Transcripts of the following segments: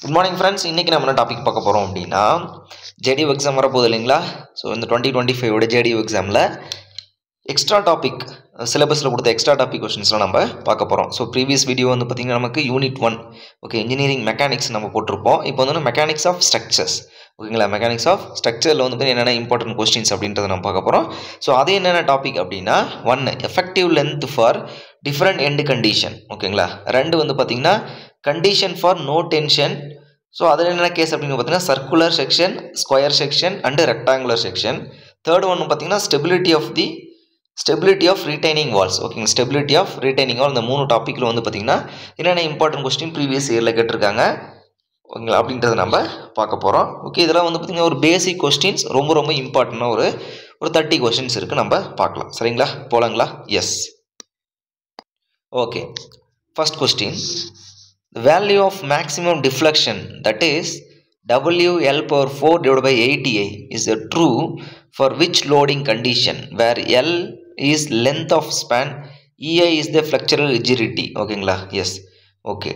Good morning friends. இன்னைக்கு நம்ம என்ன டாபிக் பார்க்க போறோம் அப்படினா JDU எக்ஸாம் வர போகுது இல்லீங்களா? சோ இந்த 2025 ஓட JDU எக்ஸாம்ல எக்ஸ்ட்ரா டாபிக் சிலபஸ்ல கொடுத்த எக்ஸ்ட்ரா டாபிக் क्वेश्चंसலாம் நம்ம பார்க்க போறோம். சோ previous வீடியோ வந்து பாத்தீங்கன்னா நமக்கு யூனிட் 1 ஓகே இன்ஜினியரிங் மெக்கானிக்ஸ் நம்ம போட்டுருப்போம். இப்போ வந்து மெக்கானிக்ஸ் ஆஃப் ஸ்ட்ரக்சர்ஸ் ஓகேங்களா? மெக்கானிக்ஸ் ஆஃப் ஸ்ட்ரக்சர்ல வந்து என்னென்ன இம்பார்ட்டன்ட் क्वेश्चंस அப்படின்றத நம்ம பார்க்க போறோம். சோ அது என்னென்ன டாபிக் அப்படினா 1 effective length for different end condition ஓகேங்களா? ரெண்டு வந்து பாத்தீங்கன்னா condition for no tension. So அதில் என்ன கேஸ் அப்படினு பார்த்தீங்கன்னா circular section, square section and rectangular section. Third one பார்த்தீங்கன்னா stability of retaining walls. ஓகேங்க, stability of retaining wall. இந்த மூணு டாபிக்ல வந்து பார்த்தீங்கன்னா என்னென்ன இம்பார்ட்டன்ட் क्वेश्चन ப்ரீவியஸ் இயர்ல கேட்டிருக்காங்க ஓகேங்களா அப்படின்றத நம்ம பார்க்க போறோம். ஓகே, இதெல்லாம் வந்து பார்த்தீங்கன்னா ஒரு பேசிக் क्वेश्चंस ரொம்ப இம்பார்ட்டன்ட்டான ஒரு 30 क्वेश्चंस இருக்கு, நம்ம பார்க்கலாம். சரிங்களா, போலாங்களா? Yes. Okay, first question. The value of maximum deflection, that is WL power 4 divided by 8A, is true for which loading condition where L is length of span, EI is the flexural rigidity. ஓகேங்களா? Yes. Okay,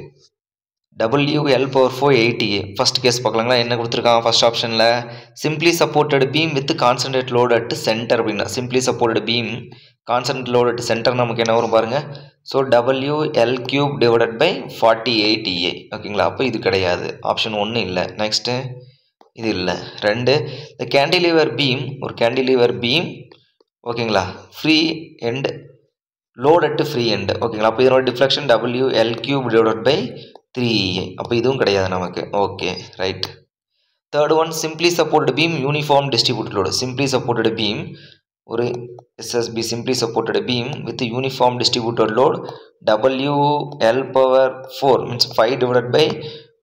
WL power 4 8A. First case பார்க்கலாங்களா? என்ன கொடுத்துருக்காங்க first ஆப்ஷனில்? Simply supported beam with concentrate load at centre அப்படின்னா simply supported beam concentrate load at centre நமக்கு என்ன வரும் பாருங்க. So WL cube divided by 48EA ஓகேங்களா? அப்போ இது கிடையாது, ஆப்ஷன் 1 இல்லை. நெக்ஸ்ட்டு இது இல்லை. ரெண்டு, இந்த கேண்டிலீவர் பீம் ஒரு கேண்டிலீவர் பீம் ஓகேங்களா free end load at free end ஓகேங்களா? அப்போ இதனோட deflection WL cube divided by 3EA. அப்போ இதுவும் கிடையாது நமக்கு. Okay, right. Third one, simply supported beam uniform distributed load. Simply supported beam ஒரு SSB simply supported beam with uniform distributed load WL power 4 means 5 divided by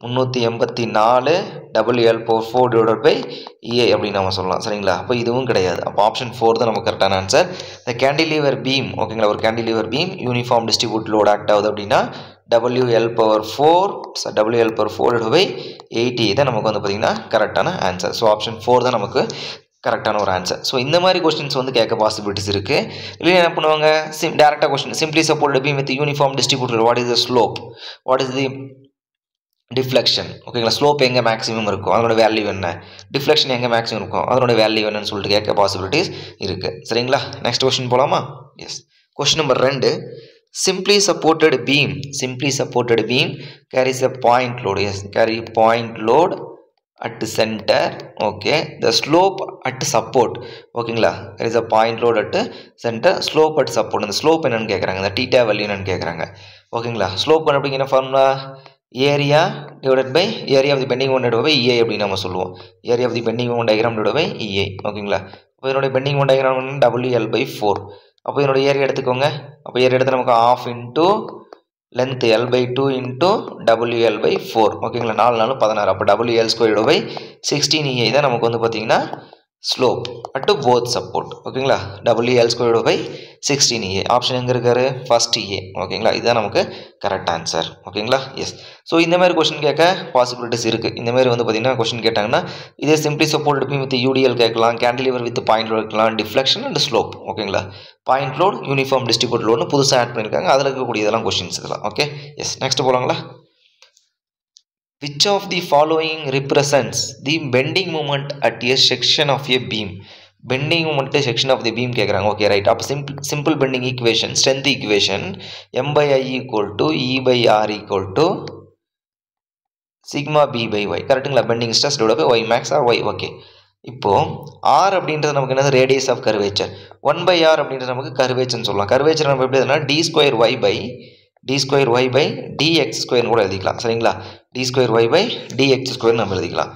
384 WL power 4 divided by EA அப்படின்னு நம்ம சொல்லலாம். சரிங்களா? அப்போ இதுவும் கிடையாது. அப்போ option 4 தான் நமக்கு கரெக்டான ஆன்சர். இந்த கேண்டிலீவர் பீம் ஓகேங்களா, ஒரு cantilever beam uniform distribute load act ஆகுது அப்படின்னா WL power 4 WL power 4 divided by 8E தான் நமக்கு வந்து பார்த்தீங்கன்னா கரெக்டான ஆன்சர். ஸோ ஆப்ஷன் 4 தான் நமக்கு கரெக்டான ஒரு ஆன்சர். ஸோ இந்த மாதிரி क्वेश्चंस வந்து கேட்க பாசிபிலிட்டிஸ் இருக்குது. இல்லை என்ன பண்ணுவாங்க, டேரெக்டாக question simply supported beam with uniform distributed what is the slope, what is the deflection ஓகேங்களா? ஸ்லோப் எங்கே மேக்ஸிமம் இருக்கும் அதனோட வேல்யூ என்ன, டிஃப்ளெக்ஷன் எங்கே மேக்ஸிமம் இருக்கும் அதனோட வேல்யூ என்னன்னு சொல்லிட்டு கேட்க பாசிபிலிட்டிஸ் இருக்குது. சரிங்களா, நெக்ஸ்ட் கொஸ்டின் போகலாமா? Yes. Question number 2, simply supported beam carries a point load. Yes, carry point load at center. Okay, the slope at support ஓகேங்களா, there is a point load at center, slope at support. அந்த slope என்னன்னு கேட்குறாங்க, இந்த theta value என்னன்னு கேட்குறாங்க ஓகேங்களா? Slope கண்டுபிடிக்க என்ன formula, area divided by area of the bending moment divided by EA அப்படின்னு நம்ம சொல்லுவோம். Area of the bending moment diagram divided by EA ஓகேங்களா? அப்போ இதனுடைய bending moment diagram WL by 4. அப்போ இதனுடைய ஏரியா எடுத்துக்கோங்க. அப்போ ஏரியா எடுத்து நமக்கு ½ into length L by 2 into WL by 4 ஓகேங்களா? 4 4 16. அப்போ WL squared by 16EA தான் நமக்கு வந்து பார்த்தீங்கன்னா ஸ்லோப் அட் போத் சப்போர்ட் ஓகேங்களா? WL squared by 16EA. Option எங்கே இருக்காரு, ஃபர்ஸ்ட் EA ஓகேங்களா? இதுதான் நமக்கு கரெக்ட் ஆன்சர் ஓகேங்களா? எஸ். ஸோ இந்த மாதிரி கொஸ்டின் கேட்க பாசிபிலிட்டிஸ் இருக்குது. இந்த மாதிரி வந்து பார்த்தீங்கன்னா கொஸ்டின் கேட்டாங்கன்னா இதே simply supported beam with UDL கேட்கலாம், கேண்டிலிவர் வித் பாயிண்ட் லோட் கேட்கலாம், டிஃப்ளெக்ஷன் அண்ட் ஸ்லோப் ஓகேங்களா? பாயிண்ட் லோட் யூனிஃபார்ம் டிஸ்ட்ரிபியூட் லோட்னு புதுசாக ஆட் பண்ணியிருக்காங்க, அதில் இருக்கக்கூடிய இதெல்லாம் கொஸ்டின்ஸ் இதெல்லாம். Okay, yes. நெக்ஸ்ட் போகலாங்களா? Which of the following represents the bending moment at a section of a beam? Bending moment at a section of the beam கேட்குறாங்க. Okay, right. அப்போ simple bending equation, strength equation M by I equal to E by R equal to sigma B by Y கரெக்டுங்களா? Bending stress divided by Y max or Y. Okay, இப்போ R அப்படின்றது நமக்கு என்னது, radius of curvature. 1 by R அப்படின்றது நமக்கு கர்வேச்சர்னு சொல்லலாம். Curvature நம்ம எப்படி எதுனா d square Y by dx ஸ்கொயர்னு கூட எழுதிக்கலாம். சரிங்களா? d square Y by dx square நம்ம எழுதிக்கலாம்.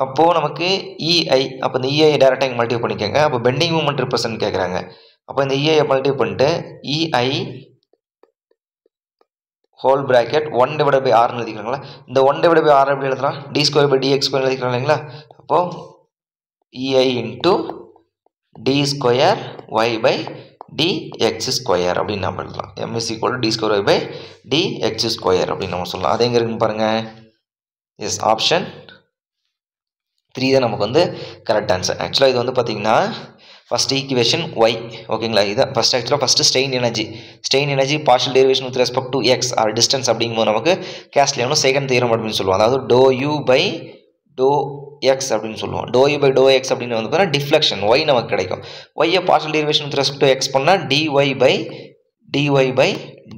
அப்போது நமக்கு EI, அப்போ இந்த EI டேரெக்டாக இங்கே மல்டிப்ளை பண்ணிக்கோங்க. அப்போ பெண்டிங் மூமெண்ட் ரிப்ரசன்ட் கேட்குறாங்க. அப்போ இந்த EI மல்டிப்ளை பண்ணிட்டு EI whole bracket 1 divided by R எழுதிக்கிறாங்களா? இந்த 1 divided by R எப்படி எழுதலாம், d square by dx square எழுதிக்கலாம் இல்லைங்களா? அப்போது EI into d square Y by dx square அப்படின்னு நம்ம எழுதலாம். M is equal to d square Y by dx square அப்படின்னு நம்ம சொல்லலாம். அது எங்கே இருக்குன்னு பாருங்கள். எஸ், ஆப்ஷன் 3 தான் நமக்கு வந்து கரெக்ட் ஆன்சர். ஆக்சுவலாக இது வந்து பார்த்தீங்கன்னா ஃபர்ஸ்ட் ஈக்குவேஷன் y ஓகேங்களா இதான் ஃபர்ஸ்ட் ஆக்சுவலாக first strain energy partial derivation with respect to X or distance அப்படிங்கும்போது நமக்கு கேஸ்ட்லியானும் செகண்ட் தியரம் அப்படின்னு சொல்லுவோம். அதாவது doe U by doe X அப்படின்னு சொல்லுவோம். Doe U by doe X அப்படின்னு வந்து பார்த்தீங்கன்னா டிஃப்ளெக்ஷன் ஒய் நமக்கு கிடைக்கும். ஒய்யை partial derivation with respect to X பண்ணால் dy பை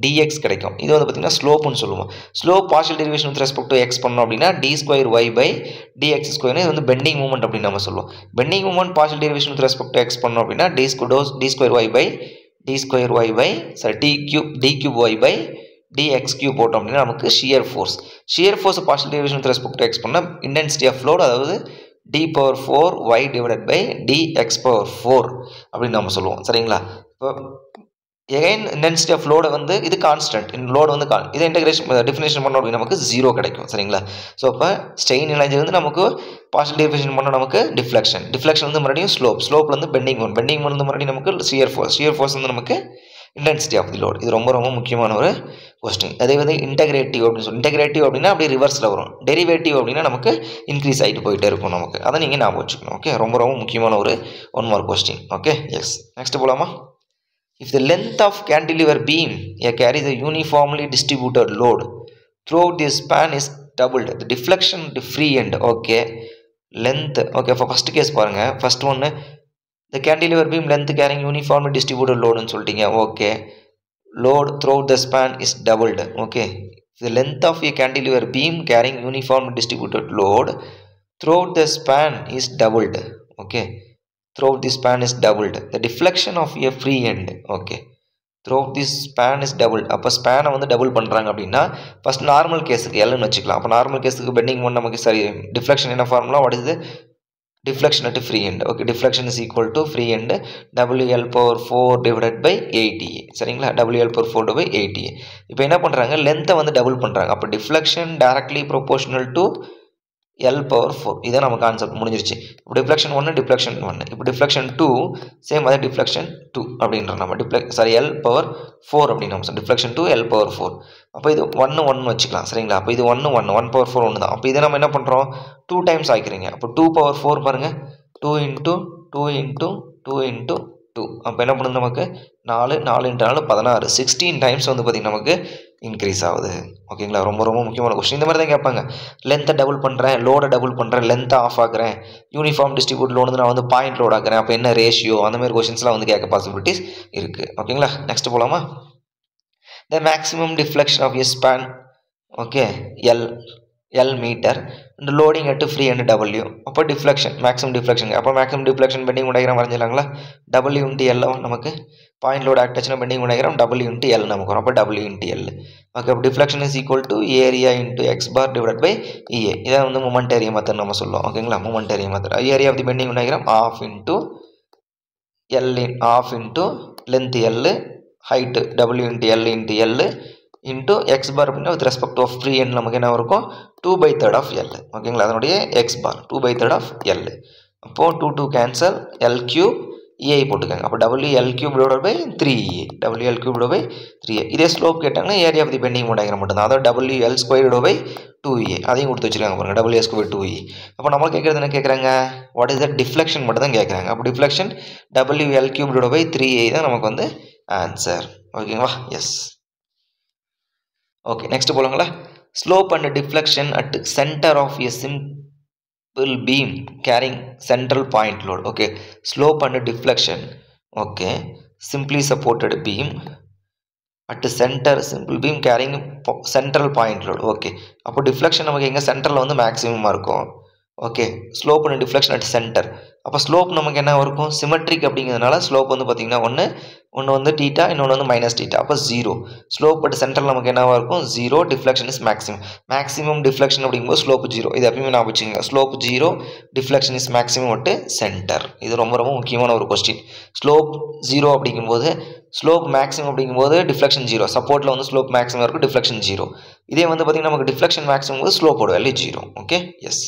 dx கிடைக்கும். இது வந்து பார்த்தீங்கன்னா ஸ்லோப்னு சொல்லுவோம். Slope partial derivation with respect to X பண்ணோம் அப்படின்னா d2y பை dx ஸ்கொயர். இது வந்து பெண்டிங் மூமெண்ட் அப்படின்னு நம்ம சொல்லுவோம். Bending moment partial derivation with respect to X பண்ணோம் அப்படின்னா d2y by d cube y by dx cube போட்டோம் அப்படின்னா நமக்கு shear force partial derivation with respect to X பண்ணால் இன்டென்சிட்டி ஆஃப் லோட் அதாவது d⁴y டிவைடட் பை dx⁴ அப்படின்னு நம்ம சொல்லுவோம். சரிங்களா? இப்போ எகைன் இன்டென்சிட்டி ஆஃப் லோடு வந்து இது கான்ஸ்டன்ட், லோடு வந்து இதை இன்டெகிரேஷன் டெஃபினேஷன் பண்ணோம் அப்படின்னா நமக்கு 0 கிடைக்கும். சரிங்களா? ஸோ அப்போ ஸ்ட்ரெயின் எனர்ஜி வந்து நமக்கு பார்ஷியல் டெரிவேஷன் பண்ணோம் நமக்கு டிஃப்ளெக்ஷன் வந்து மறுபடியும் ஸ்லோப்பில் வந்து பெண்டிங் வந்து மறுபடியும் நமக்கு ஷியர் ஃபோர்ஸ் வந்து நமக்கு இன்டென்சிட்டி ஆஃப் தி லோடு. இது ரொம்ப ரொம்ப முக்கியமான ஒரு கொஸ்டின். அதே வந்து இன்டெகிரேட்டிவ் அப்படின்னு சொல்லி இன்டெகிரேட்டிவ் அப்படின்னா அப்படியே ரிவர்ஸில் வரும். டெரிவேட்டிவ் அப்படின்னா நமக்கு இன்க்ரீஸ் ஆகிட்டு போயிட்டே இருக்கும் நமக்கு. அதை நீங்கள் ஞாபகம் வச்சுக்கணும். ஓகே, ரொம்ப ரொம்ப முக்கியமான ஒரு 1 mark question. Okay, yes. Next போகலாமா? If the length of cantilever beam carries a uniformly distributed load throughout the span is doubled, the deflection at the free end. Okay, length. Okay, for first case பாருங்க, first one the cantilever beam length carrying uniformly distributed load ன்னு சொல்லிட்டீங்க. Okay, load throughout the span is doubled. Okay, if the length of a cantilever beam carrying uniformly distributed load throughout the span is doubled. Okay, throughout this span is doubled, the deflection of a free end. Okay, throughout this span is doubled. அப்போ ஸ்பேனை வந்து double பண்ணுறாங்க அப்படின்னா first normal கேஸுக்கு எல்னு வச்சுக்கலாம். அப்போ normal கேஸுக்கு bending பண்ண நமக்கு சரி டிஃப்ளெக்ஷன் என்ன formula? What is the deflection at free end? Okay, deflection is equal to free end WL⁴ divided by 8A. சரிங்களா? WL⁴ by 8A. இப்போ என்ன பண்ணுறாங்க? லென்த்தை வந்து டபுள் பண்ணுறாங்க. அப்போ deflection directly proportional to L⁴. இதான் நம்ம கான்செப்ட் முடிஞ்சிருச்சு. இப்போ டிஃப்ளெக்ஷன் 1 டிஃப்ளெக்ஷன் 1, இப்போ டிஃப்ளெக்ஷன் 2 சேம் அதே டிஃப்ளெக்ஷன் 2 அப்படின்ற நம்ம L⁴ அப்படின்னு நம்ம டிஃப்ளெக்ஷன் 2 L⁴. அப்போ இது 1 வச்சுக்கலாம். சரிங்களா? அப்போ இது 1 1/4 1 தான். அப்போ இதை நம்ம என்ன பண்ணுறோம்? 2 டைம்ஸ் ஆக்கிக்கிறீங்க. அப்போ 2/4 பாருங்கள், 2 × 2 × 2 × 2. அப்போ என்ன பண்ணுது நமக்கு? 4 × 4 16, 16 டைம்ஸ் வந்து பார்த்திங்கன்னா நமக்கு இன்க்ரீஸ் ஆகுது. ஓகேங்களா? ரொம்ப ரொம்ப முக்கியமான கொஸ்டின். இந்த மாதிரி தான் கேட்பாங்க. லென்த்தை டபுள் பண்ணுறேன், லோடை டபுள் பண்ணுறேன், லென்த்தை ஆஃப் ஆக்குறேன், யூனிஃபார்ம் டிஸ்ட்ரிபியூட் லோடு நான் வந்து பாயிண்ட் லோட் ஆக்குறேன், அப்போ என்ன ரேஷியோ, அந்த மாதிரி கொஸ்டின்ஸ்லாம் வந்து கேட்க பாசிபிலிட்டிஸ் இருக்குது. ஓகேங்களா? நெக்ஸ்ட் போகலாமா? The maximum deflection of a span. Okay, L metre and loading at free end W. அப்போ டிஃப்ளெக்ஷன் மேக்ஸிமம் டிஃப்ளெக்ஷன். அப்போ மேக்ஸிமம் டிஃப்ளெக்ஷன் பெண்டிங் டயக்ராம் வரைஞ்சிடலாங்களா? W × L நமக்கு பாயிண்ட் லோட் ஆக்ட் ஆச்சுன்னா பெண்டிங் டயக்ராம் W × L நமக்கு வரும். அப்போ W × L. Okay, அப்போ deflection is equal to area × x bar divide by EA. இதான் வந்து மூமெண்ட் ஏரியா மெத்தட் நம்ம சொல்லுவோம். ஓகேங்களா? Moment area method. Area of the bending diagram half into length L, height W × L × L into x bar அப்படின்னா with respect of free end நமக்கு என்ன இருக்கும்? 2/3 of L. ஓகேங்களா? அதனுடைய x bar 2/3 ஆஃப் L. அப்போது 2 கேன்சல், L³ EA போட்டுக்காங்க. அப்போ WL³ divided by 3EA. WL³ divide by 3A. இதே slope கேட்டாங்கன்னா area of the bending diagram மட்டும்தான். அதாவது WL² டிவைட் பை 2EA. அதையும் கொடுத்து வச்சுருக்காங்க பாருங்கள், WL² by 2EA. அப்போ நம்ம கேட்குறது என்ன கேட்குறாங்க? வாட் இஸ் த டிஃப்ளெக்ஷன் மட்டும் தான் கேட்குறாங்க. அப்போ deflection WL³ divide by 3A தான் நமக்கு வந்து ஆன்சர். ஓகேங்களா? எஸ். ஓகே, நெக்ஸ்ட் போலாங்களா? Slope and deflection at centre of a simple beam carrying central point load. Okay, slope and deflection. Okay, simply supported beam at centre simple beam carrying central point load. Okay, அப்போ deflection நமக்கு எங்கே சென்டரில் வந்து மேக்ஸிமமாக இருக்கும். Okay, slope and deflection at centre. அப்போ slope நமக்கு என்ன இருக்கும்? சிமெட்ரிக் அப்படிங்கிறதுனால ஸ்லோப் வந்து பார்த்திங்கன்னா ஒன்று வந்து டீட்டா, இன்னொன்று வந்து மைனஸ் டீட்டா. அப்போ 0. ஸ்லோப் அட் சென்டரில் நமக்கு என்னவாக இருக்கும்? 0. டிஃப்ளெக்ஷன் இஸ் மேக்ஸிமம் டிஃப்ளெக்ஷன் அப்படிங்கும்போது ஸ்லோப் 0. இது எப்பயுமே நான் வச்சுக்கோங்க. Slope 0, deflection is maximum at centre. இது ரொம்ப ரொம்ப முக்கியமான ஒரு கொஸ்டின். ஸ்லோப் 0 அப்படிங்கும்போது ஸ்லோப் மேக்ஸிமம் அப்படிங்கும்போது டிஃப்ளெக்ஷன் 0. சப்போர்ட்டில் வந்து ஸ்லோப் மேக்ஸிமம் இருக்கும், டிஃப்ளெக்ஷன் 0. இதே வந்து பார்த்திங்கன்னா நமக்கு டிஃப்ளெக்ஷன் மேக்ஸிமம் போது ஸ்லோப்போட value 0. Okay, yes.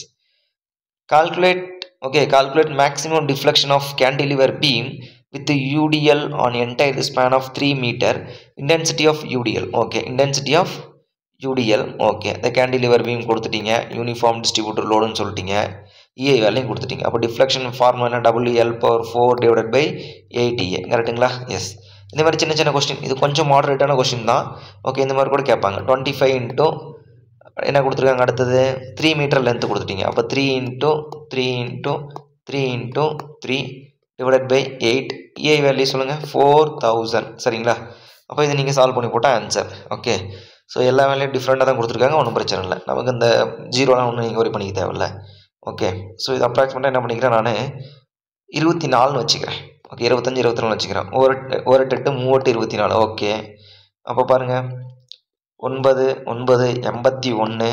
Calculate maximum deflection of cantilever beam with the UDL on entire span of 3 meter. Intensity of UDL. Okay, intensity of UDL. Okay, the cantilever beam கொடுத்துட்டீங்க, uniform distributor லோடுன்னு சொல்லிட்டீங்க. EI value கொடுத்துட்டீங்க. அப்போ deflection formula என்ன WL/4/8EA கரெக்ட்டுங்களா? S. இந்த மாதிரி சின்ன சின்ன கொஸ்டின் இது கொஞ்சம் மாடரேட்டான கொஸ்டின் தான். ஓகே இந்த மாதிரி கூட கேட்பாங்க. 25 இன்ட்டு என்ன கொடுத்துருக்காங்க அடுத்தது 3 மீட்டர் லென்த் கொடுத்துட்டீங்க. அப்போ 3 into 3 into 3 into 3 divided by 8 EI value சொல்லுங்கள் 4000 சரிங்களா? அப்போ இதை நீங்கள் சால்வ் பண்ணி போட்டால் ஆன்சர். ஓகே ஸோ எல்லா வேலையும் டிஃப்ரெண்ட்டாக தான் கொடுத்துருக்காங்க, ஒன்றும் பிரச்சனை இல்லை. நமக்கு இந்த ஜீரோலாம் ஒன்றும் நீங்கள் ஒரி பண்ணிக்க தேவையில்லை. ஓகே ஸோ இது அப்ராக்சிமேட்டாக என்ன பண்ணிக்கிறேன் நான் 24ன்னு வச்சுக்கிறேன். ஓகே 25 24 வச்சுக்கிறேன். ஒரு 8 3 24. ஓகே அப்போ பாருங்கள் 9 9 81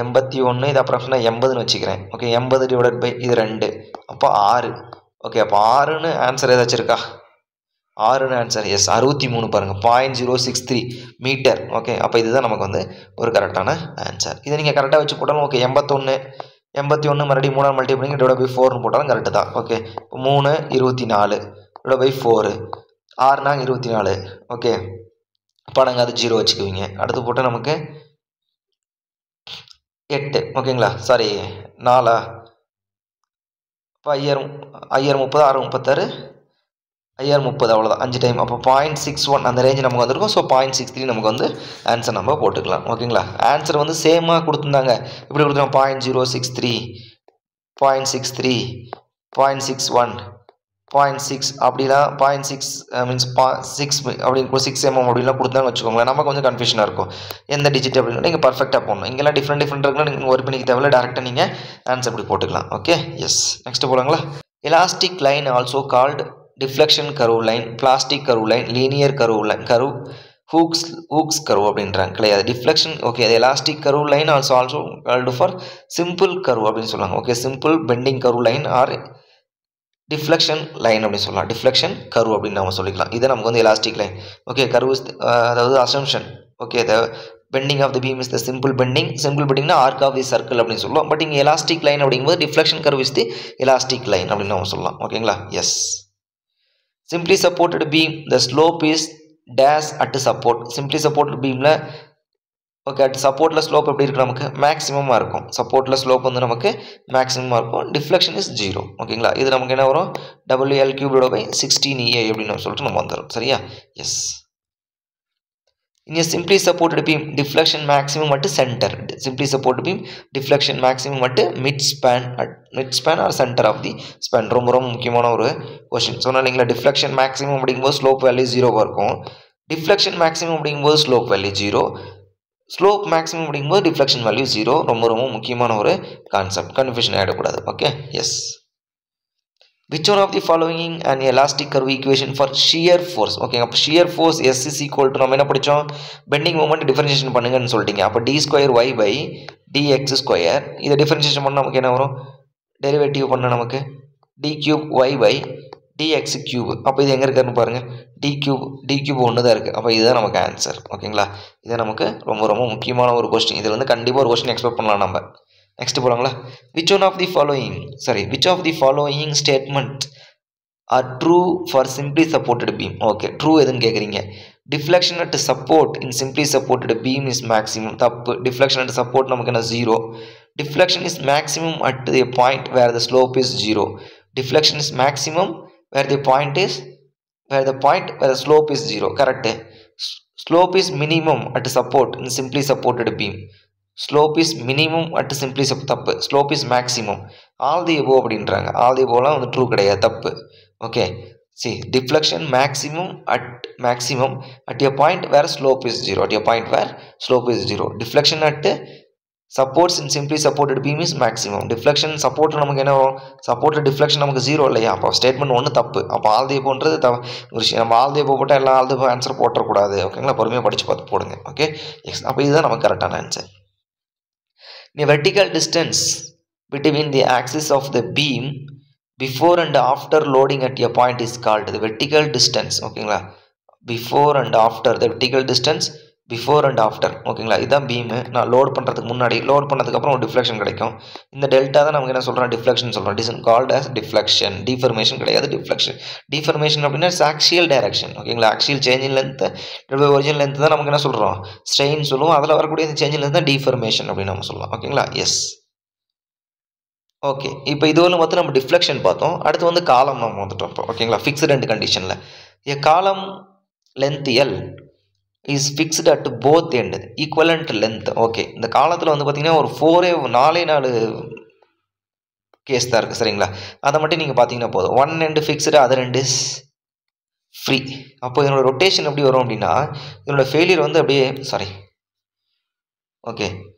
81 இது அப்ராக்சிமேட்டாக 80ன்னு வச்சுக்கிறேன். ஓகே 80 டிவைடட் பை இது 2 அப்போ 6. ஓகே அப்போ 6ன்னு ஆன்சர் ஏதாச்சும் இருக்கா? 6ன்னு ஆன்சர் எஸ் 63 பாருங்கள் 0.063 மீட்டர். ஓகே அப்போ இதுதான் நமக்கு வந்து ஒரு கரெக்டான ஆன்சர். இதை நீங்கள் கரெக்டாக வச்சு போட்டாலும் ஓகே 81 மறுபடியும் 3 மல்டிப்ளை பண்ணி டிவைட் பை 4ன்னு போட்டாலும் கரெக்டு தான். ஓகே இப்போ 3 24 டிவைட் பை 4 6 24. ஓகே அப்போ நாங்கள் அது 0 வச்சுக்குவீங்க. அடுத்து போட்டால் நமக்கு 8 ஓகேங்களா? சாரி 4 இப்போ 5030 6 36 5030 அவ்வளோதான் 5 டைம். அப்போ 0.61 அந்த ரேஞ்சு நமக்கு வந்திருக்கும். ஸோ 0.63 நமக்கு வந்து ஆன்சர் நம்ம போட்டுக்கலாம். ஓகேங்களா? ஆன்சர் வந்து சேமாக கொடுத்துருந்தாங்க. இப்படி கொடுத்துருவோம் 0.063 0.63 0.61 0.6 அப்படிலாம் 0.6 மீன்ஸ் 6 அப்படின்னு 6 mm அப்படின்லாம் கொடுத்தாங்க வச்சுக்கோங்களேன். நமக்கு கொஞ்சம் கன்ஃபியூஷனாக இருக்கும் எந்த டிஜிட் அப்படின்னு. நீங்கள் பர்ஃபெக்டாக போடணும். இங்கெல்லாம் டிஃப்ரெண்ட் இருக்குன்னா நீங்கள் ஒர்க் பண்ணிக்க தேவையில்ல, டேரெக்டாக நீங்கள் ஆன்சர் இப்படி போட்டுக்கலாம். Okay yes. நெக்ஸ்ட் போகலாங்களா? Elastic line also called deflection curve line, plastic curve line, linear curve Hooke's curve அப்படின்றாங்க கிடையாது. டிஃப்ளெக்ஷன் ஓகே அது elastic curve line also called for simple curve அப்படின்னு சொல்லுவாங்க. Okay simple bending curve line or deflection line அப்படின்னு சொல்லலாம். Deflection curve அப்படின்னு நம்ம சொல்லிக்கலாம். இது நமக்கு வந்து எலாஸ்டிக் லைன். ஓகே கர்வ் அதாவது assumption. Okay the bending of the beam is the simple பெண்டிங்னா ஆர்க் ஆஃப் தி சர்க்கிள் அப்படின்னு சொல்லுவோம். பட் இங்கே எலாஸ்டிக் லைன் அப்படிங்கும்போது deflection curve is the elastic line அப்படின்னு நம்ம சொல்லலாம். ஓகேங்களா? Yes. Simply supported beam, the slope is dash at support. Simply supported beamல ஓகே அட் சப்போர்ட்டில் ஸ்லோப் எப்படி இருக்குது நமக்கு மேக்ஸிமமாக இருக்கும். சப்போர்ட்டில் ஸ்லோப் வந்து நமக்கு மேக்ஸிமமாக இருக்கும். Deflection is 0. ஓகேங்களா? இது நமக்கு என்ன வரும் WL/16EA அப்படின்னு சொல்லிட்டு நம்ம வந்துடும். சரியா? S. In a simply supported beam, deflection maximum at center. Simply supported beam, deflection maximum at mid span or center of the span. ரொம்ப முக்கியமான ஒரு கொஸ்டின். சொன்னால் இல்லைங்களா டிஃப்ளெக்ஷன் மேக்ஸிமம் அப்படிங்கும்போது ஸ்லோப் வேல்யூ 0 இருக்கும். டிஃப்ளெக்ஷன் மேக்ஸிமம் அப்படிங்கும்போது ஸ்லோப் வேல்யூ 0. ஸ்லோப் மேக்ஸிமம் அப்படிங்கும்போது deflection value 0. ரொம்ப முக்கியமான ஒரு கான்செப்ட். கன்ஃபியூஷன் ஆகிடக்கூடாது. Okay yes. Which one of the following an elastic curve equation for shear force? Okay அப்போ shear force S is equal to நம்ம என்ன படித்தோம் பெண்டிங் மூமெண்ட் டிஃபரன்ஷியேஷன் பண்ணுங்கன்னு சொல்லிட்டீங்க. அப்போ d²y/dx². இதை டிஃபரன்ஷியேஷன் பண்ணால் நமக்கு என்ன வரும் டெரிவேட்டிவ் பண்ணால் நமக்கு d3y/dx3. அப்போ இது எங்கே இருக்குன்னு பாருங்கள் d³ ஒன்று தான் இருக்குது. அப்போ இதுதான் நமக்கு ஆன்சர். ஓகேங்களா? இது நமக்கு ரொம்ப முக்கியமான ஒரு கொஸ்டின். இதில் வந்து கண்டிப்பாக ஒரு கொஸ்டின் எக்ஸ்பெக்ட் பண்ணலாம் நம்ம. நெக்ஸ்ட் போகலாங்களா? which of the following statement are true for simply supported beam? Okay true எதுன்னு கேட்குறீங்க. Deflection at support in simply supported beam is maximum. தப்பு. டிஃப்ளெக்ஷன் அட் சப்போர்ட் நமக்கு என்ன 0. Deflection is maximum at the point where the slope is 0. Deflection is maximum where the point where the slope is 0. Correct. Slope is minimum at support in simply supported beam. Slope is minimum at simply தப்பு. Slope is maximum. All the above அப்படின்றாங்க. All the எபோவ்லாம் வந்து true கிடையாது, தப்பு. Okay C deflection maximum at a point where slope is 0. At a point where slope is 0. Deflection at supports in simply supported beam is maximum. Deflection support நமக்கு என்ன வரும் supported deflection நமக்கு 0 இல்லையா? அப்போ ஸ்டேட்மெண்ட் ஒன்று தப்பு. அப்போ ஆல் தி எபோவ்ன்றது ஒரு விஷயம். நம்ம ஆல் தி எபோவ் போட்டால் எல்லாம் ஆல் தி எபோவ் ஆன்சர் போட்டக்கூடாது. ஓகேங்களா? பொறுமையாக படித்து பார்த்து போடுங்க. Okay yes. அப்போ இதுதான் நமக்கு கரெக்டான answer. The vertical distance between the axis of the beam before and after loading at a point is called the vertical distance. ஓகேங்களா? before and after, the vertical distance before and after. ஓகேங்களா? இதுதான் beam. நான் load பண்ணுறதுக்கு முன்னாடி load பண்ணதுக்கப்புறம் ஒரு deflection கிடைக்கும். இந்த டெல்டா தான் நமக்கு என்ன சொல்கிறோம் டிஃப்ளெக்ஷன் சொல்கிறோம். It is called as deflection. Deformation கிடையாது, டிஃப்ளெக்ஷன். டிஃபர்மேஷன் அப்படின்னா ஆக்சியல் டைரக்ஷன். ஓகேங்களா? Axial change in length original length தான் நமக்கு என்ன சொல்கிறோம் ஸ்ட்ரெயின் சொல்லுவோம். அதில் வரக்கூடிய இந்த சேஞ்ச் இன் லென்த் தான் டிஃபர்மேஷன் அப்படின்னு நம்ம சொல்லலாம். ஓகேங்களா? எஸ். ஓகே, இப்போ இதுவரை மொத்தம் நம்ம டிஃப்ளெக்ஷன் பார்த்தோம். அடுத்து வந்து காலம் நம்ம வந்துட்டோம் இப்போ. ஓகேங்களா, ஃபிக்ஸ்டு அண்ட் கண்டிஷனில் எ காலம் length L is fixed at both end equivalent length. Okay, இந்த காலத்தில் வந்து பார்த்தீங்கன்னா ஒரு 4 கேஸ் தான் இருக்குது. சரிங்களா, அதை மட்டும் நீங்கள் பார்த்தீங்கன்னா போதும். One end fixed, other end is free. அப்போ இதனோட ரொட்டேஷன் எப்படி வரும் அப்படின்னா, இதனோட ஃபெயிலியர் வந்து அப்படியே okay,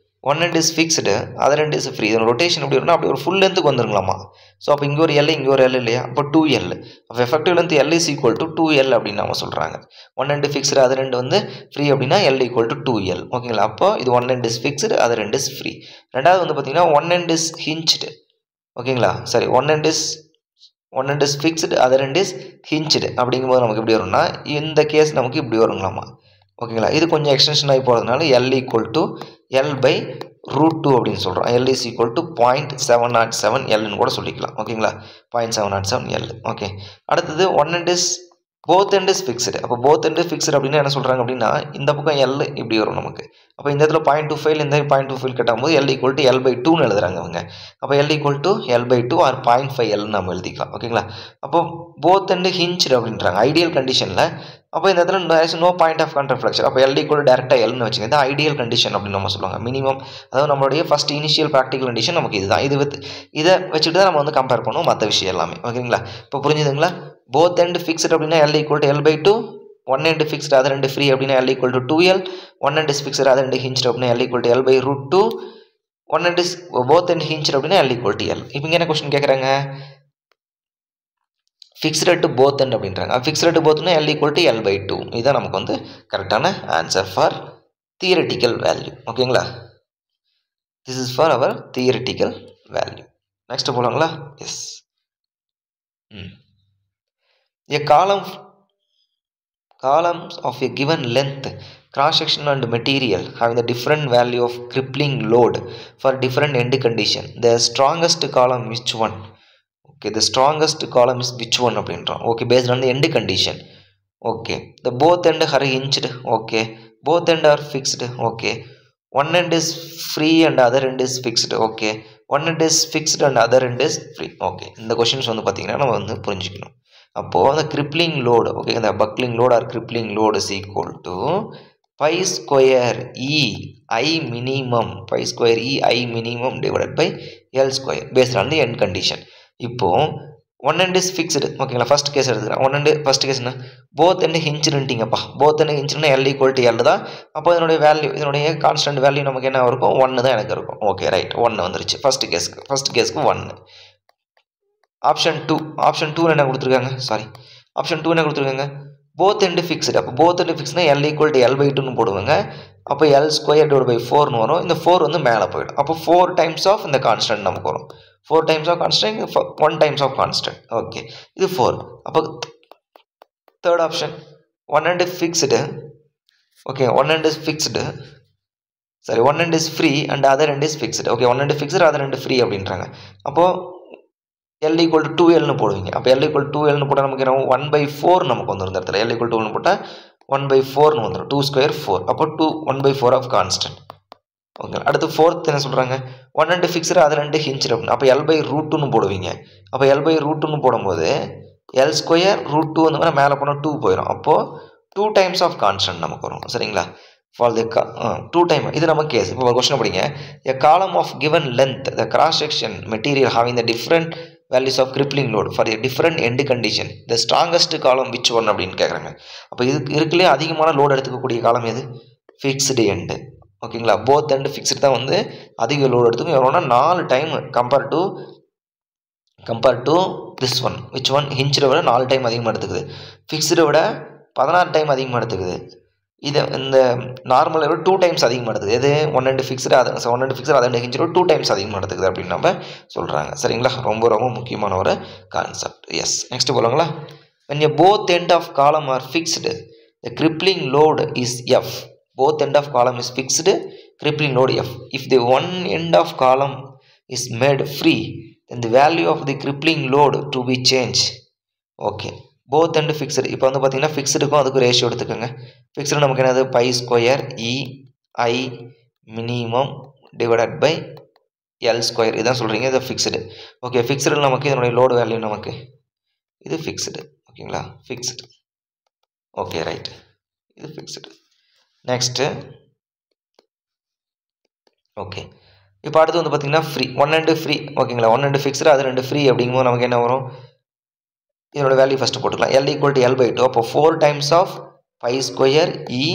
one end is fixed, other end is free. இதோட ரொட்டேஷன் எப்படி வரும்னா அப்படி ஒரு ஃபுல் லென்த்துக்கு வந்துருங்களாமா. ஸோ அப்போ இங்கே ஒரு எல், இங்கே ஒரு எல் இல்லையா, அப்போ 2L. அப்போ effective length L is equal to 2L அப்படின்னு நம்ம சொல்கிறாங்க. One end fixed, other end வந்து ஃப்ரீ அப்படின்னா எல் ஈக்குவல் டு 2L. ஓகேங்களா, அப்போ இது one end is fixed, other end is free. ரெண்டாவது வந்து பார்த்தீங்கன்னா ஒன் எண்ட் இஸ் ஹிஞ்ச்டு. ஓகேங்களா, சரி, one end is fixed, other end is hinged. அப்படிங்கும்போது நமக்கு எப்படி வரும்னா இந்த கேஸ் நமக்கு இப்படி வருங்களாமா. ஓகேங்களா, இது கொஞ்சம் எக்ஸ்டென்ஷன் ஆகி போகிறதுனால எல் ஈக்குவல் டு L/√2 அப்படின்னு சொல்கிறோம். L இஸ் ஈக்குவல் டு 0.707 Lன்னு கூட சொல்லிக்கலாம். ஓகேங்களா, 0.707 L. ஓகே, அடுத்தது one end is both end is fixed. அப்போ போத் எண்ட் ஃபிக்ஸ்டு அப்படின்னா என்ன சொல்கிறாங்க அப்படின்னா இந்த பக்கம் L இப்படி வரும் நமக்கு. அப்போ இந்த இடத்துல 0.25 இந்த 0.25 கட்டாகும்போது L ஈக்குவல் டு L/2ன்னு எழுதுறாங்க அவங்க. அப்போ L ஈக்குவல் டு L/2 ஆர் 0.5 L நம்ம எழுதிக்கலாம். ஓகேங்களா, அப்போ போத் எண்ட் ஹிஞ்ச்டு அப்படின்றாங்க ஐடியல் கண்டிஷனில். அப்போ இந்த இடத்துல no point of contract fracture. அப்போ எல் ஈக்குவல் டேரெக்டாக எல்னு வச்சுங்க. இது ஐடியல் கண்டிஷன் அப்படின்னு நம்ம சொல்லுவாங்க. மினிமம், அதாவது நம்மளுடைய ஃபஸ்ட் இனிஷியல் ப்ராக்டிகல் கண்டிஷன் நமக்கு இதுதான். இதை வச்சுட்டு தான் நம்ம வந்து கம்பேர் பண்ணுவோம் மற்ற விஷயம் எல்லாமே. ஓகேங்களா, இப்போ புரிஞ்சுதுங்களா? போத் எண்ட் ஃபிக்ஸ்டு அப்படின்னா L equal to L/2, one end fixed other end free அப்படின்னா L equal to 2L, one end is fixed other end hinged அப்படின்னா L equal to L/√2, one end is both end hinged அப்படின்னா L equal to L. இப்போ இங்கே என்ன question கேட்குறாங்க? Fixed to both end அப்படின்றாங்க. Fixed to போத்னா L equal to L/2. இதுதான் நமக்கு வந்து கரெக்டான ஆன்சர் ஃபார் தியரிட்டிக்கல் வேல்யூ. ஓகேங்களா, this is for our theoretical value. Next போகலாங்களா? Yes. A columns of a given length, cross section and material having the different value of crippling load for different end condition. The strongest column which one? Okay, the strongest column is which one அப்படின்றோம். Okay, based on the end condition. Okay, the both end are hinged. Okay, both end are fixed. Okay, one end is free and other end is fixed. Okay, one end is fixed and other end is free. Okay, இந்த questions வந்து பார்த்தீங்கன்னா நம்ம வந்து புரிஞ்சுக்கணும். அப்போது அந்த crippling load, okay, இந்த buckling load or crippling load is equal to pi square E I minimum, pi square E I minimum divided by L square based on the end condition. இப்போ one end is fixed. ஓகேங்களா, first case எடுத்துக்கிறேன். One end first கேஸ்னா both end ஹிஞ்சுன்ட்டிங்கப்பா. Both end ஹிஞ்சுன்னா L equal to L தான். அப்போ இதனுடைய value, இதனுடைய கான்ஸ்டன்ட் வேல்யூ நமக்கு என்ன இருக்கும்? 1 தான் எனக்கு இருக்கும். ஓகே, ரைட், 1 வந்துருச்சு ஃபஸ்ட் கேஸ்க்கு 1. ஆப்ஷன் 2 என்ன கொடுத்துருக்காங்க? ஆப்ஷன் 2 என்ன கொடுத்துருக்காங்க? Both end fixed. அப்போ போத் எண்டு ஃபிக்ஸ்னா L ஈக்குவல் டு L/2ன்னு போடுவாங்க. அப்போ L ஸ்கொயர் டிவைட் பை 4ன்னு வரும். இந்த 4 வந்து மேலே போயிடும். அப்போ 4 டைம்ஸ் ஆஃப் இந்த கான்ஸ்டன்ட் நமக்கு வரும். 4 times of constant, 1 times of constant. Okay, இது 4. அப்போ third option one end fixed. Okay, one end is fixed, சரி, one end is free and other end is fixed. Okay, one end fixed, other end free அப்படின்றாங்க. அப்போது L equal to 2Lன்னு போடுவீங்க. அப்போ L equal 2Lன்னு போட்டால் நமக்கு என்ன? 1/4 நமக்கு வந்துடும். இந்த இடத்துல L ஈக்குவல் 2ன்னு போட்டால் 1/4ன்னு வந்துடும். 2 ஸ்கொயர் 4. அப்போ 1/4 ஆஃப் கான்ஸ்டன்ட். ஓகே, அடுத்து ஃபோர்த் என்ன சொல்கிறாங்க? One end fixed, other end hinged அப்படின்னு. அப்போ L/√2ன்னு போடுவீங்க. அப்போ L/√2ன்னு போடும்போது L ஸ்கொயர் √2 அந்த மாதிரி மேலே போனால் 2 போயிடும். அப்போது 2 டைம்ஸ் ஆஃப் கான்ஸ்டன்ட் நமக்கு வரும். சரிங்களா, ஃபார் தி 2 டைம். இது நம்ம கேஸ். இப்போ கொஸ்டின் படிங்க. A column of given length, the cross section material having the different values of crippling load for a different end condition, the strongest column which one அப்படின்னு கேட்குறாங்க. அப்போ இருக்குல்லே அதிகமான load எடுத்துக்கக்கூடிய column எது? Fixed end. ஓகேங்களா, both end fixed தான் வந்து அதிக லோடு எடுத்துக்கும். எவ்வளோனா 4 time compare to this one. Which one? ஹிஞ்சரை விட 4 டைம் அதிகமாக எடுத்துக்குது. ஃபிக்ஸ்டை விட 16 டைம் அதிகமாக எடுத்துக்குது. இது இந்த நார்மலை விட 2 டைம்ஸ் அதிகமாக எடுத்துக்குது. எது? One end fixed, other end ஹிஞ்சரை விட 2 டைம்ஸ் அதிகமாக எடுத்துக்குது அப்படின்னு நம்ம சொல்கிறாங்க. சரிங்களா, ரொம்ப ரொம்ப முக்கியமான ஒரு கான்செப்ட். எஸ், நெக்ஸ்ட் போகலாங்களா? when a both end of column are fixed, the crippling load is F. Both end of column is fixed, crippling load F. If the one end of column is made free, then the value of the crippling load to be changed. Okay, both end fixed. இப்போ வந்து பார்த்தீங்கன்னா ஃபிக்ஸ்டுக்கும் அதுக்கு ratio எடுத்துக்கோங்க. Fixed நமக்கு என்னது? pi square E I minimum divided by L square இதான் சொல்கிறீங்க. இது ஃபிக்ஸ்டு. ஓகே, ஃபிக்ஸ்டில் நமக்கு இதனுடைய லோடு வேல்யூ நமக்கு இது ஃபிக்ஸ்டு. ஓகேங்களா, ஃபிக்ஸ்டு. ஓகே ரைட், இது ஃபிக்ஸ்டு. நெக்ஸ்ட்டு ஓகே, இப்போ அடுத்து வந்து பார்த்தீங்கன்னா ஃப்ரீ 1 and ஃப்ரீ. ஓகேங்களா, 1 and ஃபிக்ஸ்டு, அது 2 ஃப்ரீ அப்படிங்கும்போது நமக்கு என்ன வரும்? இதனோட வேல்யூ ஃபஸ்ட்டு போட்டுக்கலாம். L = L/2. அப்போ 4 times of pi square E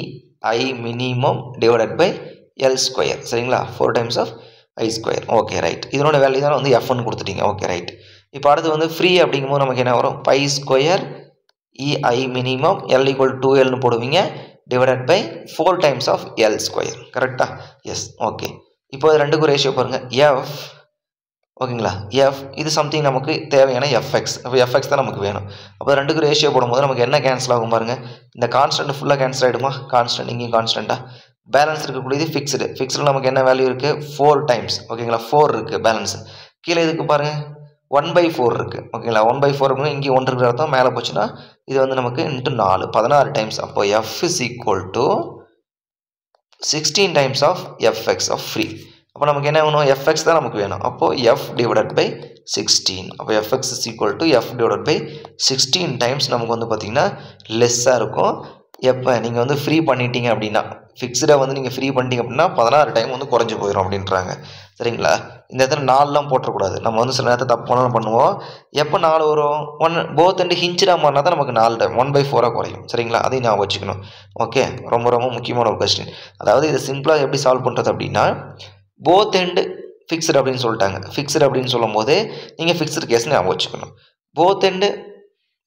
I minimum divided by L square. சரிங்களா, 4 times of I square. Okay right, இதனோட வேல்யூ தான் வந்து F1 கொடுத்துட்டீங்க. Okay right. இப்போ அடுத்து வந்து ஃப்ரீ அப்படிங்கும்போது நமக்கு என்ன வரும்? pi square E I minimum L = 2L போடுவீங்க divided by 4 times of L square. கரெக்டா? எஸ். ஓகே, இப்போ இது ரெண்டுக்கும் ரேஷியோ பாருங்கள். F ஓகேங்களா, F இது சம்திங் நமக்கு தேவையான Fx. அப்போ Fx தான் நமக்கு வேணும். அப்போ ரெண்டுக்கும் ரேஷியோ போடும்போது நமக்கு என்ன கேன்சல் ஆகும் பாருங்கள்? இந்த கான்ஸ்டன்ட் ஃபுல்லாக கேன்சல் ஆகிடுமா? கான்ஸ்டன்ட் இங்கேயும் கான்ஸ்டண்ட்டாக. பேலன்ஸ் இருக்கக்கூடியது ஃபிக்ஸ்டு. ஃபிக்ஸ்டில் நமக்கு என்ன வேல்யூ இருக்குது? 4 times. ஓகேங்களா, 4 இருக்குது பேலன்ஸ். கீழே இதுக்கு பாருங்கள் 1/4 இருக்குது. ஓகேங்களா, 1/4 இருக்குன்னா இங்கே 1 இருக்கிற அர்த்தம், மேலே போச்சுன்னா இது வந்து நமக்கு இன்ட்டு 4 16 times. அப்போ F = 16 times of Fx of free. அப்போ நமக்கு என்ன வேணும்? Fx தான் நமக்கு வேணும். அப்போது F divided by 16. அப்போ Fx = F divided by 16 times நமக்கு வந்து பார்த்திங்கன்னா லெஸ்ஸாக இருக்கும். எப்போ நீங்கள் வந்து ஃப்ரீ பண்ணிட்டீங்க அப்படின்னா, ஃபிக்ஸ்டாக வந்து நீங்கள் ஃப்ரீ பண்ணிட்டீங்க அப்படின்னா 16 டைம் வந்து குறைஞ்சி போயிடும் அப்படின்றாங்க. சரிங்களா, இந்த இடத்துல 4லாம் போட்டக்கூடாது. நம்ம வந்து சில நேரத்தை தப்பு பண்ணாலும் பண்ணுவோம். எப்போ 4 வரும்? போத் அண்டு ஹிஞ்சிடாக மாறினா தான் நமக்கு 4 டைம் 1/4 குறையும். சரிங்களா, அதையும் ஞாபகம் வச்சுக்கணும். ஓகே, ரொம்ப ரொம்ப முக்கியமான ஒரு கொஸ்டின். அதாவது இதை சிம்பிளாக எப்படி சால்வ் பண்ணுறது அப்படின்னா, போத் அண்டு ஃபிக்ஸ்டு அப்படின்னு சொல்லிட்டாங்க. ஃபிக்ஸ்டு அப்படின்னு சொல்லும் போது நீங்கள் ஃபிக்ஸ்டு கேஸ் ஞாபகம் வச்சுக்கணும். Both and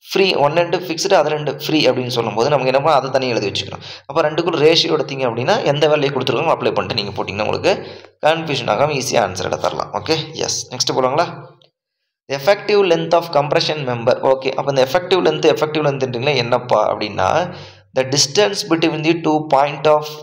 free 1 and fixed, அது 2 ஃப்ரீ அப்படின்னு சொல்லும்போது நமக்கு என்ன பண்ணணும்? அதை தனியாக எழுதி வச்சுக்கணும். அப்போ ரெண்டுக்குள்ள ரேஷியோ எடுத்தீங்க அப்படின்னா எந்த வேல்யூ கொடுத்துருக்கோம் அப்ளை பண்ணிட்டு நீங்கள் போட்டிங்கன்னா உங்களுக்கு கன்ஃபியூஷன் ஆகாமல் ஈஸியாக ஆன்சர் எடுத்துடலாம். Okay, yes. நெக்ஸ்ட் போகலாங்களா? Effective length of compression member. Okay, அப்போ இந்த எஃபெக்டிவ் லென்த்துங்களா என்னப்பா அப்படின்னா, the distance between the 2 point of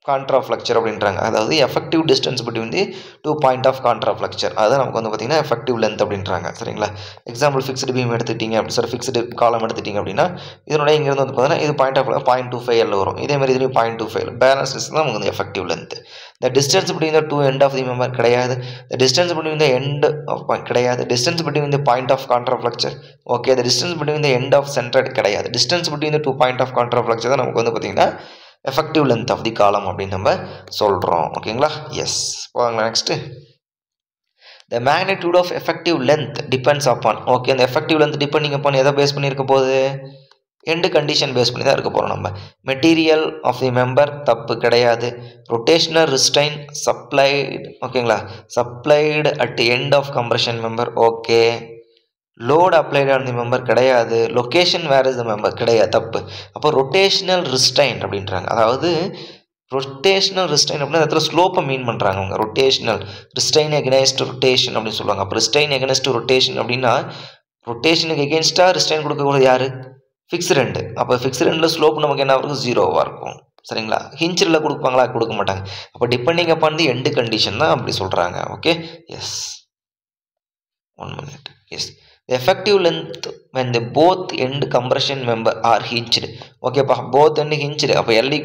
contraflexure அப்படின்றாங்க. அதாவது effective distance between the 2 point of contraflexure, அது நமக்கு வந்து பார்த்திங்கன்னா எஃபெக்டிவ் லென்த் அப்படின்றாங்க. சரிங்களா, எக்ஸாம்பிள் ஃபிக்ஸ்டு பீம் எடுத்துட்டீங்க அப்படி சார், ஃபிக்ஸ்டு காலம் எடுத்துட்டிங்க அப்படின்னா இதனோட இங்கேருந்து வந்து பார்த்தீங்கன்னா இது பாயிண்ட் ஆஃப் 0.25 L வரும். இதேமாதிரி இதுலேயும் 0.25 பேலன்ஸ் தான் நமக்கு வந்து effective length. The distance between the 2 end of the member கிடையாது. The distance between the end of கிடையாது. Distance between the point of contraflexure. Okay, the distance between the end of centred கிடையாது. Distance between the 2 point of contraflexure தான் நமக்கு வந்து பார்த்திங்கன்னா effective length of the காலம் அப்படின்னு நம்ம சொல்கிறோம். ஓகேங்களா, எஸ். போவாங்களா next? The magnitude of effective length depends upon. Okay, அந்த எஃபெக்டிவ் லென்த் டிபெண்டிங் அப்பான் எதை பேஸ் பண்ணியிருக்க போகுது? எண்டு கண்டிஷன் பேஸ் பண்ணி தான் இருக்க போகிறோம் நம்ம. மெட்டீரியல் ஆஃப் தி மெம்பர் தப்பு கிடையாது. Rotational restraint supplied. ஓகேங்களா, supplied at end of compression member. Okay, load applied on the member கிடையாது. Location where is the member கிடையாது, தப்பு. அப்போ ரொட்டேஷனல் ரிஸ்ட்ரைன் அப்படின்றாங்க. அதாவது ரொட்டேஷனல் ரிஸ்ட்ரைன் அப்படின்னா இடத்துல ஸ்லோப்பை மீன் பண்ணுறாங்க அவங்க. ரொட்டேஷனல் ரிஸ்ட்ரைன் எகென்ஸ்ட் ரொட்டேஷன் அப்படின்னு சொல்லுவாங்க. அப்போ ரிஸ்ட்ரைன் எகென்ஸ்ட் ரொட்டேஷன் அப்படின்னா ரொட்டேஷனுக்கு எகென்ஸ்டாக ரிஸ்ட்ரைன் கொடுக்கக்கூடிய யார்? ஃபிக்ஸ்டு ரெண்டு. அப்போ ஃபிக்ஸ்டு ரெண்டில் ஸ்லோப் நமக்கு என்ன இருக்கும்? 0வாக இருக்கும். சரிங்களா, ஹிஞ்சில் கொடுப்பாங்களா? கொடுக்க மாட்டாங்க. அப்போ depending upon the end condition தான் அப்படி சொல்கிறாங்க. Okay, yes. 1 minute. Yes. effective length when the both end compression member are hinged. ஓகேப்பா, both end hinged. அப்போ L =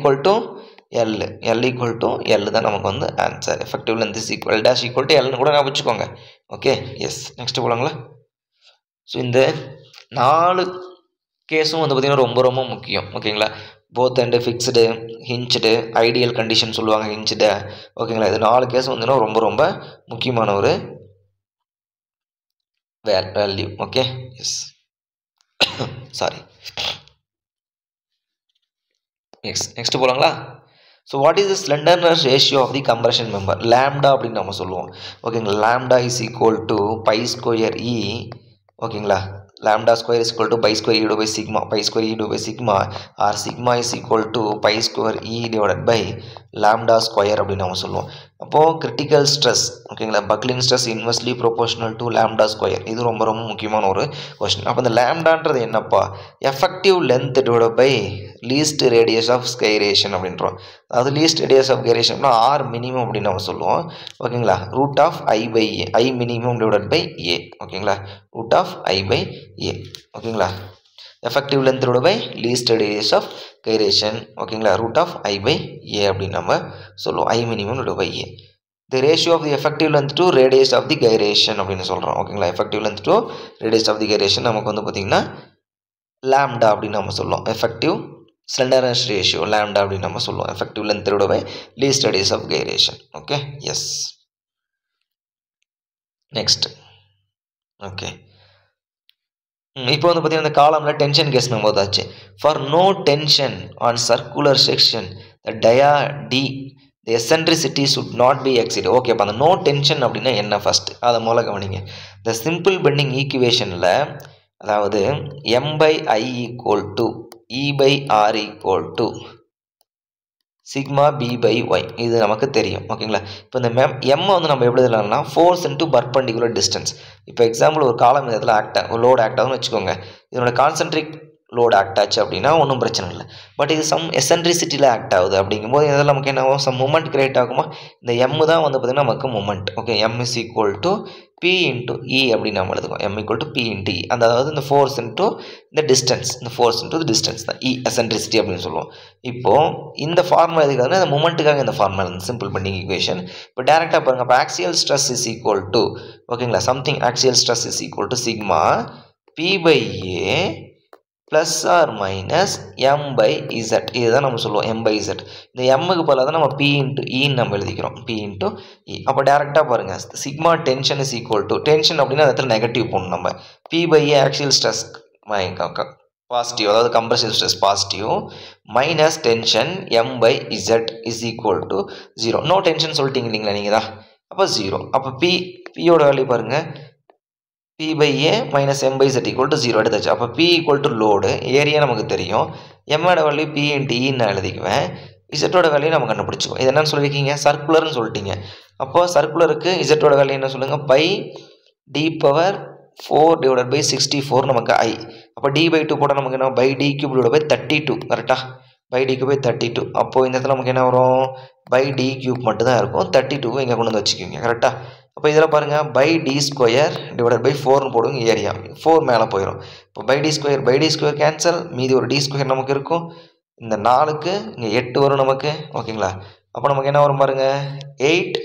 L தான் நமக்கு வந்து answer. Effective length is equal dash equal to Lன்னு கூட நான் வச்சுக்கோங்க. Okay, yes. நெக்ஸ்ட் போகலாங்களா? ஸோ இந்த 4 கேஸும் வந்து பார்த்திங்கன்னா ரொம்ப ரொம்ப முக்கியம். ஓகேங்களா, both end fixed, hinged, ideal condition சொல்லுவாங்க ஹிஞ்சுடு. ஓகேங்களா, இது 4 கேஸும் வந்து ரொம்ப ரொம்ப முக்கியமான ஒரு value. Okay, yes. Sorry, yes. Next போகலாங்களா? So what is the slenderness ratio of the compression member? Lambda அப்படின்னு நம்ம சொல்லுவோம். ஓகேங்களா, lambda is equal to pi square E. ஓகேங்களா, lambda square is equal to pi square e divided by sigma. Pi square e divided by sigma, or sigma is equal to pi square e divided by lambda square அப்படின்னு நம்ம சொல்லுவோம். அப்போது critical stress, ஓகேங்களா, buckling stress inversely proportional to lambda square. இது ரொம்ப ரொம்ப முக்கியமான ஒரு கொஸ்டின். அப்போ இந்த லேம்டான்றது என்னப்பா? Effective length divide by least radius of gyration அப்படின்றோம். அதாவது லீஸ்ட் ரேடியஸ் ஆஃப் ஸ்கைரேஷன்னா ஆர் மினிமம் அப்படின்னு நம்ம சொல்லுவோம். ஓகேங்களா, root of I by A, I minimum divide by A. ஓகேங்களா, root of I by A. ஓகேங்களா, effective length divide by least radius of gyration. ஓகேங்களா, root of I by A அப்படின்னு நம்ம சொல்லுவோம். I minimum divide by A. the ratio of the effective length to radius of the gyration அப்படின்னு சொல்கிறோம் ஓகேங்களா. effective length to radius of the gyration நமக்கு வந்து பார்த்திங்கன்னா lambda அப்படின்னு நம்ம சொல்லுவோம். effective slenderness ratio lambda அப்படின்னு நம்ம சொல்லுவோம். effective length divided by least radius of gyration. okay yes. next okay இப்போ வந்து பார்த்தீங்கன்னா இந்த காலமில் டென்ஷன் கேஸ் நம்ம போதாச்சு. For no tension on circular section the dia D the eccentricity should not be exceed. Okay, அப்போ அந்த நோ டென்ஷன் அப்படின்னா என்ன ஃபஸ்ட்டு அதை மூலம் கவனிங்க. த சிம்பிள் பெண்டிங் ஈக்குவேஷனில் அதாவது m/i equal to e/r equal to sigma b/y இது நமக்கு தெரியும் ஓகேங்களா. இப்போ இந்த m வந்து நம்ம எப்படி எழுதலாம்னா ஃபோர்ஸ் இன்ட்டு பர்பண்டிகுலர் டிஸ்டன்ஸ். இப்போ எக்ஸாம்பிள் ஒரு காலம் இடத்துல ஒரு லோடு ஆக்ட் ஆகுதுன்னு வச்சுக்கோங்க. இதனோட கான்சென்ட்ரிக் லோடு ஆக்ட் ஆச்சு அப்படின்னா ஒன்றும் பிரச்சனை இல்லை. பட் இது சம் எசென்ட்ரிசிட்டியில் ஆக்ட் ஆகுது அப்படிங்கும்போது இதில் நமக்கு என்ன ஆகும், சம் மூமெண்ட் கிரியேட் ஆகுமா. இந்த m தான் வந்து பார்த்திங்கன்னா நமக்கு moment. Okay, m is equal to p into e அப்படின்னு நம்ம எழுதுவோம். m equal to p into e அந்த அதாவது இந்த ஃபோர்ஸ் இன்ட்டு இந்த டிஸ்டன்ஸ், இந்த ஃபோர்ஸ் இன்ட்டு தி டிஸ்டன்ஸ் தான் e எசென்ட்ரிசிட்டி அப்படின்னு சொல்லுவோம். இப்போது இந்த ஃபார்முலா எதுக்காக, இந்த மூமெண்ட்டுக்காக இந்த ஃபார்முலா சிம்பிள் பெண்டிங் ஈக்குவேஷன். இப்போ டேரெக்டாக பாருங்கள், இப்போ axial stress is equal to ஓகேங்களா something axial stress is equal to sigma p/a plus or minus m/z இதுதான் நம்ம சொல்லுவோம் m/z. இந்த எம்முக்கு பதிலாக தான் நம்ம p இன்ட்டு இன்னு நம்ம எழுதிக்கிறோம், p இன்ட்டு இ. அப்போ டேரெக்டாக பாருங்கள், sigma tension is equal to tension அப்படின்னா அந்த இடத்துல நெகட்டிவ் போடணும் நம்ம. p/a ஆக்சியல் ஸ்ட்ரெஸ் பாசிட்டிவ், அதாவது compressive stress positive, minus tension m/z is equal to 0. No tension சொல்லிட்டீங்க இல்லைங்களா நீங்கள் தான், அப்போ 0. அப்போ பியோட வேல்யூ பாருங்கள், p/a minus m/z equal to 0 எடுத்தாச்சு. அப்போ p equal to load, area நமக்கு தெரியும், m-ஓட வேல்யூ p into e நான் எழுதிக்குவேன், z-ஓட வேல்யூ நம்ம கண்டுபிடிச்சிக்குவோம். இது என்னன்னு சொல்லியிருக்கீங்க, சர்க்குலர்னு சொல்லிட்டீங்க. அப்போ சர்க்குலருக்கு z-ஓட வேல்யூ என்ன சொல்லுங்கள், by d power 4 divided by 64 நமக்கு i. அப்போ d/2 போட்டால் நமக்கு என்ன, by d cube divided by 32 கரெக்டாக, by d cube by 32. அப்போது இந்த இடத்துல நமக்கு என்ன வரும், by d cube மட்டும்தான் இருக்கும், 32 இங்கே கொண்டு வந்து வச்சுக்கோங்க கரெக்டாக. அப்போ இதில் பாருங்கள், pi D square divided by 4னு போடுங்க, ஏரியா 4 மேலே போயிடும். இப்போ பை டி ஸ்கொயர் கேன்சல், மீதி ஒரு டி ஸ்கொயர் நமக்கு இருக்கும். இந்த 4க்கு இங்கே 8 வரும் நமக்கு ஓகேங்களா. அப்போ நமக்கு என்ன வரும் பாருங்கள், 8.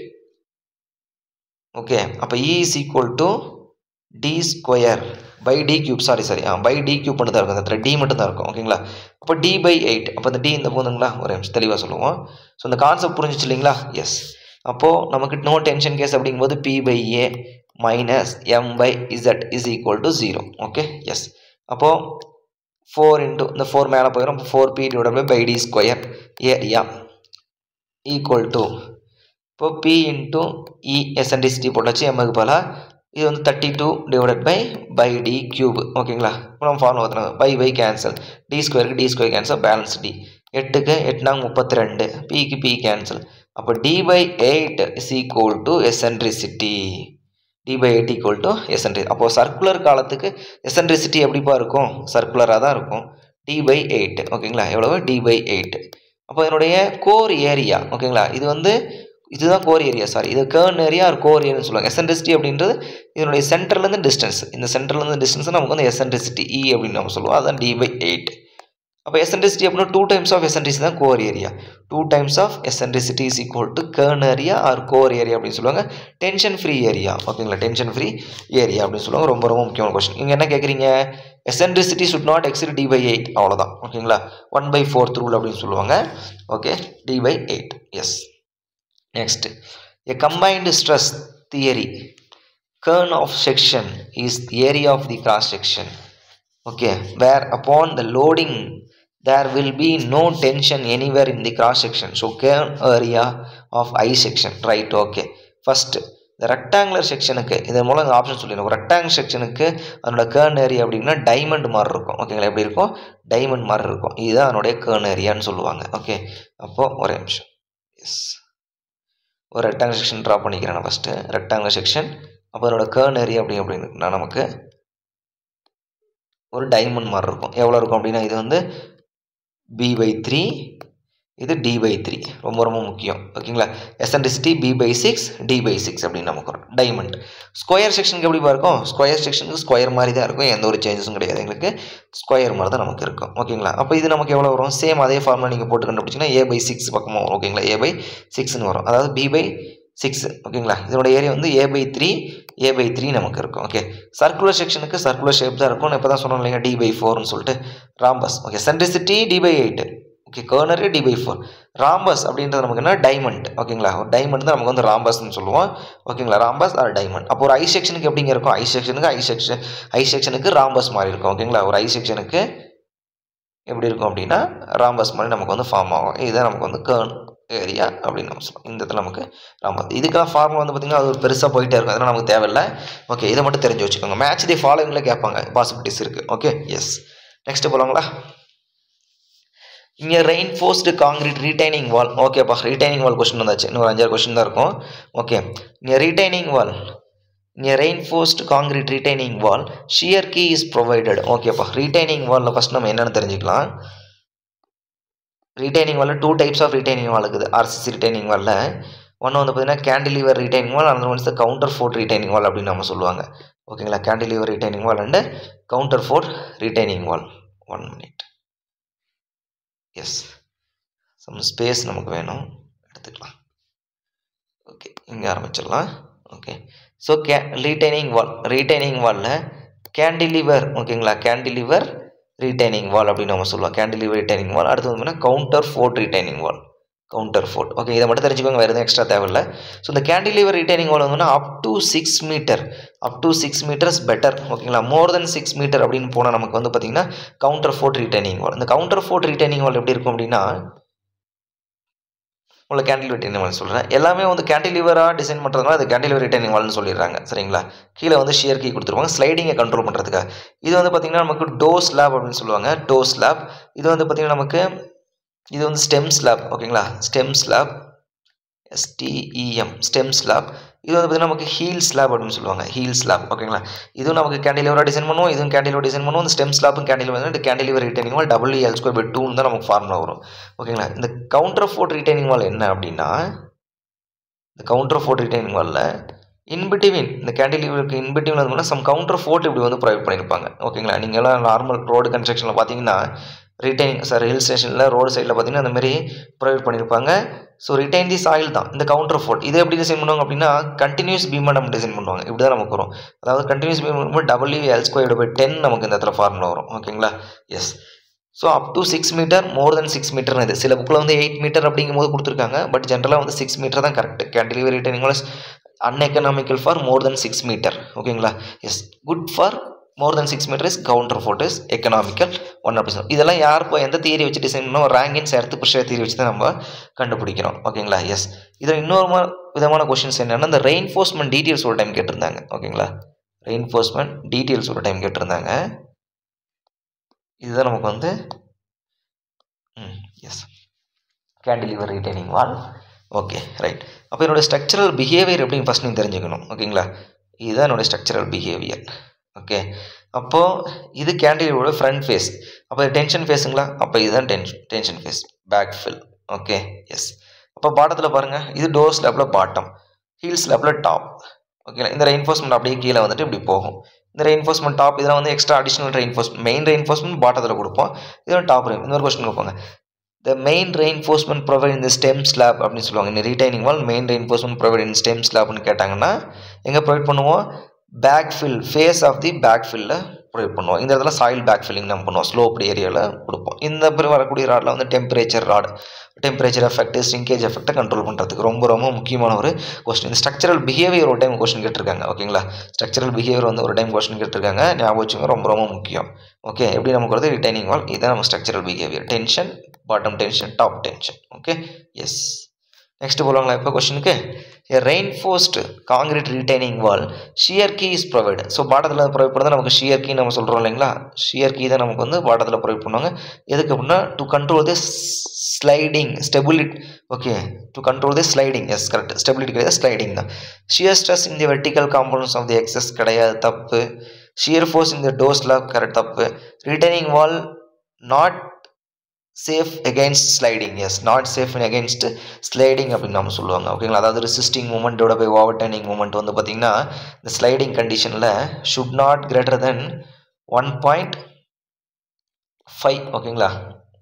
ஓகே, அப்போ e is equal to D square by D cube, sorry pi D cube மட்டும் தான் இருக்கும், அந்த டி மட்டும் தான் இருக்கும் ஓகேங்களா. அப்போ d/8, அப்போ இந்த டி இந்த போதுங்களா, ஒரு நிமிஷம் தெளிவாக சொல்லுவோம். ஸோ இந்த கான்செப்ட் புரிஞ்சிச்சு இல்லைங்களா, எஸ். அப்போது நமக்கு நோ டென்ஷன் கேஸ் அப்படிங்கும்போது p/a minus m/z is equal to 0. Okay yes. அப்போது 4 இன்ட்டு இந்த 4 மேலே போயிடும், அப்போ 4p divided by D square area equal to இப்போ p இன்ட்டு இ எசென்ட்ரிசிட்டி போட்டாச்சு, எம்முக்கு போல இது வந்து 32 டிவைடட் பை டி கியூப் ஓகேங்களா. இப்போ நம்ம ஃபார்முலா பார்த்துருவோம், pi cancel, D square cancel, balance D 8க்கு 8 32, பிக்கு பி கேன்சல். அப்போ d/8 is equal to eccentricity, d/8 equal to eccentricity. அப்போது சர்க்குலர் காலத்துக்கு எசென்ட்ரிசிட்டி எப்படிப்பா இருக்கும், சர்க்குலராக தான் இருக்கும், d/8 ஓகேங்களா. எவ்வளவு, d/8. அப்போ இதனுடைய கோர் ஏரியா ஓகேங்களா, இதுதான் கோர் ஏரியா, சாரி இது கர்ன் ஏரியா ஒரு கோர் ஏரியான்னு சொல்லுவாங்க. எசென்ட்ரிசிட்டி அப்படின்றது இதனுடைய சென்டர்லேருந்து டிஸ்டன்ஸ், இந்த சென்டர்லேருந்து டிஸ்டன்ஸ் நமக்கு வந்து எசென்ட்ரிசிட்டி இ அப்படின்னு நம்ம சொல்லுவோம், அதுதான் d/8. அப்போ எசென்ட்ரிசிட்டி அப்படின்னா 2 times ஆஃப் எசென்ட்ரிசிட்டி தான் core area, 2 times of eccentricity is equal to kern area or core area அப்படின்னு சொல்லுவாங்க. டென்ஷன் ஃப்ரீ ஏரியா ஓகேங்களா, டென்ஷன் ஃப்ரீ ஏரியா அப்படின்னு சொல்லுவாங்க. ரொம்ப ரொம்ப முக்கியமான கொஸ்டின். இங்கே என்ன கேட்குறீங்க, eccentricity should not exit d/8 அவ்வளோதான் ஓகேங்களா, 1/4 ரூல் அப்படின்னு சொல்லுவாங்க. Okay, d/8 yes. Next, a combined stress theory, kern of section is the area of the cross section. Okay, where upon the loading there will be no tension anywhere in the cross section, so kern area of I section, right? Okay, first the rectangular செக்ஷனுக்கு இதன் மூலம் இந்த option சொல்லிடுறோம். Rectangular செக்ஷனுக்கு அதனோட கர்ன் area அப்படின்னா diamond மாதிரி இருக்கும் ஓகேங்களா. எப்படி இருக்கும், டைமண்ட் மாதிரி இருக்கும், இதுதான் அதனுடைய கர்ன் ஏரியான்னு சொல்லுவாங்க. ஓகே, அப்போது ஒரே நிமிஷம், எஸ், ஒரு ரெக்டாங்குலர் செக்ஷன் ட்ரா பண்ணிக்கிறேன் நான் ஃபஸ்ட்டு. ரெக்டாங்குலர் செக்ஷன், அப்போ அதோட கர்ன் ஏரியா அப்படின்னா நமக்கு ஒரு டைமண்ட் மாதிரி இருக்கும். எவ்வளோ இருக்கும் அப்படின்னா இது வந்து b/3, இது d/3, ரொம்ப ரொம்ப முக்கியம் ஓகேங்களா. எசென்ட்ரிசிட்டி b/6, d/6 அப்படின்னு நமக்கு வரும். டைமண்ட் ஸ்கொயர் செக்ஷனுக்கு எப்படி இருக்கும், ஸ்கொயர் செக்ஷனுக்கு ஸ்கொயர் மாதிரி தான் இருக்கும், எந்த ஒரு சேஞ்சஸும் கிடையாது, எங்களுக்கு ஸ்கொயர் மாதிரி தான் நமக்கு இருக்கும் ஓகேங்களா. அப்போ இது நமக்கு எவ்வளோ வரும், சேம் அதே ஃபார்முலா நீங்கள் போட்டு கண்டுபிடிச்சிங்கன்னா a/6 பக்கமாக வரும் ஓகேங்களா, a/6ன்னு வரும். அதாவது b/6 6 ஓகேங்களா. இதோட ஏரியா வந்து a/3 நமக்கு இருக்கும். ஓகே, சர்க்குலர் செக்ஷனுக்கு சர்க்குலர் ஷேப் தான் இருக்கும். இப்போ தான் சொன்னோம் இல்லைங்க d/4ன்னு சொல்லிட்டு. Rhombus okay, centricity d/8 okay, corner d/4. Rhombus அப்படின்றது நமக்கு என்ன டைமண்ட் ஓகேங்களா. ஒரு டைமண்ட் தான் நமக்கு வந்து ராம்பஸ்ன்னு சொல்லுவோம் ஓகேங்களா. Rhombus or diamond. அப்போ ஒரு ஐ செக்ஷனுக்கு எப்படிங்க இருக்கும், ஐ செக்ஷனுக்கு ராம்பஸ் மாதிரி இருக்கும் ஓகேங்களா. ஒரு ஐ செக்ஷனுக்கு எப்படி இருக்கும் அப்படின்னா ராம்பஸ் மாதிரி நமக்கு வந்து ஃபார்ம் ஆகும். இதுதான் நமக்கு வந்து கர்ன் ஏரியா அப்படின்னு நம்ம சொல்லுவோம். இந்த இடத்துல நமக்கு ராம்பஸ். இதுக்கான ஃபார்முலா வந்து பார்த்திங்கன்னா அது ஒரு பெருசாக போயிட்டே இருக்கும், அதனால் நமக்கு தேவையில்லை. ஓகே, இதை மட்டும் தெரிஞ்சு வச்சுக்கோங்க. மேட்ச் தி ஃபாலோவிங்கில் கேட்பாங்க, பாசிபிலிட்டிஸ் இருக்குது. Okay, yes. நெக்ஸ்ட் போகலாங்களா. இங்கே ரெயின்ஃபோர்ஸ்டு காங்கிரீட் ரீடைனிங் வால். ஓகேப்பா, ரீடைனிங் வால் கொஸ்டின் வந்தாச்சு. இன்னும் 5-6 கொஸ்டின் தான் இருக்கும். ஓகே, இங்கே ரீடைனிங் வால், இங்கே reinforced concrete retaining wall shear key is provided. ஓகேப்பா, ரீடைனிங் வாலில் ஃபஸ்ட் நம்ம என்னென்னு தெரிஞ்சுக்கலாம். ரீடைனிங் வாலில் 2 டைப்ஸ் ஆஃப் ரீடைனிங் வால் இருக்குது. ஆர்சிசி ரீடைனிங் வாலில் ஒன்று வந்து பார்த்தீங்கன்னா கேண்டிலிவர் ரீடைனிங் வால், அந்த ones counterfort retaining wall அப்படின்னு நம்ம சொல்லுவாங்க ஓகேங்களா. Cantilever retaining wall and counterfort retaining wall. 1 minute. Yes, some space நமக்கு வேணும், எடுத்துக்கலாம். ஓகே, இங்கே ஆரம்பிச்சிடலாம். ஓகே, ஸோ ரீடைனிங் வாலில் கேண்டிலிவர் ஓகேங்களா, கேண்டிலிவர் ரீடைனிங் வால் அப்படின்னு நம்ம சொல்லுவோம். Cantilever retaining wall. அடுத்து வந்து counterfort retaining wall. Counterfort okay, இதை மட்டும் தெரிஞ்சுக்கோங்க, வேறு எதுவும் எக்ஸ்ட்ரா தேவையில்லை. ஸோ இந்த கேண்டிலிவர் ரீடைனிங் வால் வந்து அப் டு 6 மீட்டர்ஸ் பெட்டர் ஓகேங்களா. மோர் தென் 6 மீட்டர் அப்படின்னு போனால் நமக்கு வந்து பார்த்திங்கன்னா கவுண்டர் ஃபோர்ட் ரீடைனிங் வால். இந்த கவுண்டர் ஃபோர்ட் ரீடைனிங் வால் எப்படி இருக்கும் அப்படின்னா, உங்களை கேண்டிலிவர் ரீடைனிங் வால் சொல்கிறேன். எல்லாமே வந்து கேண்டிலிவராக டிசைன் பண்ணுறதுனால அது கேண்டிலிவர் ரீடைனிங் வால்னு சொல்லிடுறாங்க சரிங்களா. கீழே வந்து ஷியர் கீ கொடுத்துருவாங்க ஸ்லைடிங்கை கண்ட்ரோல் பண்ணுறதுக்காக. இது வந்து பார்த்திங்கன்னா நமக்கு டோ ஸ்லாப் அப்படின்னு சொல்லுவாங்க. To slab. இது வந்து பார்த்திங்கன்னா நமக்கு இது வந்து ஸ்டெம் ஸ்லாப் ஓகேங்களா. Stem slab, STEM stem slab. இது வந்து பார்த்திங்கன்னா நமக்கு ஹீல் ஸ்லாப் அப்படின்னு சொல்லுவாங்க. ஹீல் ஸ்லாப் ஓகேங்களா. இதுவும் நமக்கு கேண்டிலிவராக டிசைன் பண்ணுவோம், இதுவும் கேண்டிலிவர் டிசைன் பண்ணுவோம். இந்த ஸ்டெம் ஸ்லாப்பும் கேண்டிலிவர் கேண்டிலிவர் ரீடைனிங் வால் WL²/2 தான் நமக்கு ஃபார்முலா வரும் ஓகேங்களா. இந்த கவுண்டர் ஃபோர்ட் ரீடைனிங் வால் என்ன அப்படின்னா, இந்த கவுண்டர் ஃபோர்ட் ரீடைனிங் வாலில் இன்பிட்வீன் இந்த கேண்டிலிவருக்கு இன்பிட்வீன் வந்து சம் கவுண்டர் ஃபோர்ட் இப்படி வந்து ப்ரொவைட் பண்ணியிருப்பாங்க ஓகேங்களா. நீங்கள்லாம் நார்மல் ரோடு கன்ஸ்ட்ரக்ஷனில் பார்த்தீங்கன்னா ஹில் ஸ்டேஷனில் ரோடு சைடில் பார்த்தீங்கன்னா அந்த மாதிரி ப்ரொவைட் பண்ணியிருப்பாங்க. ஸோ ரிட்டைன் தி சாயில் தான் இந்த கவுண்டர் ஃபோர்ட். இதை எப்படி டிசைன் பண்ணுவாங்க அப்படின்னா கண்டினியூஸ் பீமை நம்ம டிசைன் பண்ணுவாங்க. இப்படி தான் நமக்கு வரும். அதாவது கண்டினியூஸ் பீம் பண்ணும்போது WL²/10 நமக்கு இந்த இடத்துல ஃபார்முலா வரும் ஓகேங்களா. Yes. So up to 6 metre, more தென் 6 மீட்டர்னு இது. சில புக்கில் வந்து 8 மீட்டர் அப்படிங்கும்போது கொடுத்துருக்காங்க. பட் ஜென்ரலாக வந்து 6 மீட்டர் தான் correct. Cantilever retaining wall uneconomical for more than 6 meter ஓகேங்களா. Yes, good for more then 6 meter is counterfort is economical 100%. இதெல்லாம் யார் இப்போ எந்த தியரி வச்சு டிசைன் பண்ணோம், ரேங்கின்ஸ் எர்த் ப்ரெஷர் தியரி வச்சு தான் நம்ம கண்டுபிடிக்கிறோம் ஓகேங்களா. எஸ், இதில் இன்னொரு விதமான கொஷின்ஸ் என்னென்னா இந்த ரெயின்ஃபோர்ஸ்மெண்ட் டீட்டெயில்ஸ் ஒரு டைம் கேட்டிருந்தாங்க ஓகேங்களா. ரெயின்ஃபோர்ஸ்மெண்ட் டீட்டெயில்ஸ் ஒரு டைம் கேட்டிருந்தாங்க. இதுதான் நமக்கு வந்து yes cantilever retaining wall. Okay, right. அப்போ என்னோடய ஸ்ட்ரக்சரல் பிஹேவியர் எப்படின்னு ஃபஸ்ட் நீங்கள் தெரிஞ்சுக்கணும் ஓகேங்களா. இதுதான் என்னோடய ஸ்ட்ரக்சரல் பிஹேவியர். ஓகே, அப்போது இது கேண்டிலிவரோட ஃப்ரண்ட் ஃபேஸ். அப்போ டென்ஷன் ஃபேஸுங்களா, அப்போ இதுதான் tension face, back fill. Okay, S. அப்போ பாட்டத்தில் பாருங்கள், இது டோர் ஸ்லாப்பில் பாட்டம், ஹீல் ஸ்லாப்பில் டாப் ஓகேங்களா. இந்த ரெயின்ஃபோர்ஸ்மெண்ட் அப்படியே கீழே வந்துட்டு இப்படி போகும். இந்த ரெயின்ஃபோர்ஸ்மெண்ட் டாப் இதெல்லாம் வந்து extra additional reinforcement. Main reinforcement பாட்டத்தில் கொடுப்போம், இதெல்லாம் டாப் ரெயின். இன்னொரு கொஸ்டின் கொடுப்பாங்க, the main reinforcement provided in the stem slab அப்படின்னு சொல்லுவாங்க. இந்த retaining wall main reinforcement provided in stem slabன்னு கேட்டாங்கன்னா எங்கே ப்ரொவைட் பண்ணுவோம், back fill, face of the back ஃபில்ல ப்ரொவைட் பண்ணுவோம். இந்த இடத்துல சாயில் பேக் ஃபில்லிங் நம்ம பண்ணுவோம், ஸ்லோப்டு ஏரியாவில் கொடுப்போம். இந்த வரக்கூடிய ராடில் வந்து temperature rod, temperature effect, shrinkage எஃபெக்ட்டை கண்ட்ரோல் பண்ணுறதுக்கு ரொம்ப ரொம்ப முக்கியமான ஒரு கொஸ்டின். இந்த ஸ்ட்ரக்சரல் பிஹேவியர் ஒரு டைம் கொஸ்டின் கேட்டிருக்காங்க ஓகேங்களா. ஸ்ட்ரக்சரல் பிஹேவியர் வந்து ஒரு டைம் கொஸ்டின் கேட்டிருக்காங்க, ஞாபகம் வச்சுங்க, ரொம்ப ரொம்ப முக்கியம். ஓகே, எப்படி நமக்கு வருது ரிட்டைனிங் வால், இதுதான் நம்ம structural behaviour. Tension, bottom tension, top tension. Okay, yes. Next போகலாங்களா இப்போ கொஸ்டினுக்கு. Reinforced concrete retaining wall shear key is provide. So பாட்டத்தில் ப்ரொவைட் பண்ணால் நமக்கு ஷியர் கீ நம்ம சொல்கிறோம் இல்லைங்களா. ஷியர் கீ தான் நமக்கு வந்து பாட்டத்தில் ப்ரொவைட் பண்ணுவாங்க. எதுக்கு அப்படின்னா to control the sliding stability. Okay, to control the sliding. Yes, correct. Stability கிடையாது, ஸ்லைடிங் தான். Shear stress in the vertical components of the axes கிடையாது, தப்பு. Shear force in the door slab correct, தப்பு. Retaining wall not safe against sliding. Yes, not safe against sliding அப்படின்னு நம்ம சொல்லுவாங்க ஓகேங்களா. அதாவது ரெசிஸ்டிங் மூமெண்ட்டோட போய் ஓவர் டர்னிங் மூமெண்ட் வந்து பார்த்திங்கன்னா இந்த ஸ்லைடிங் கண்டிஷனில் ஷுட் நாட் கிரேட்டர் தென் 1.5 ஓகேங்களா.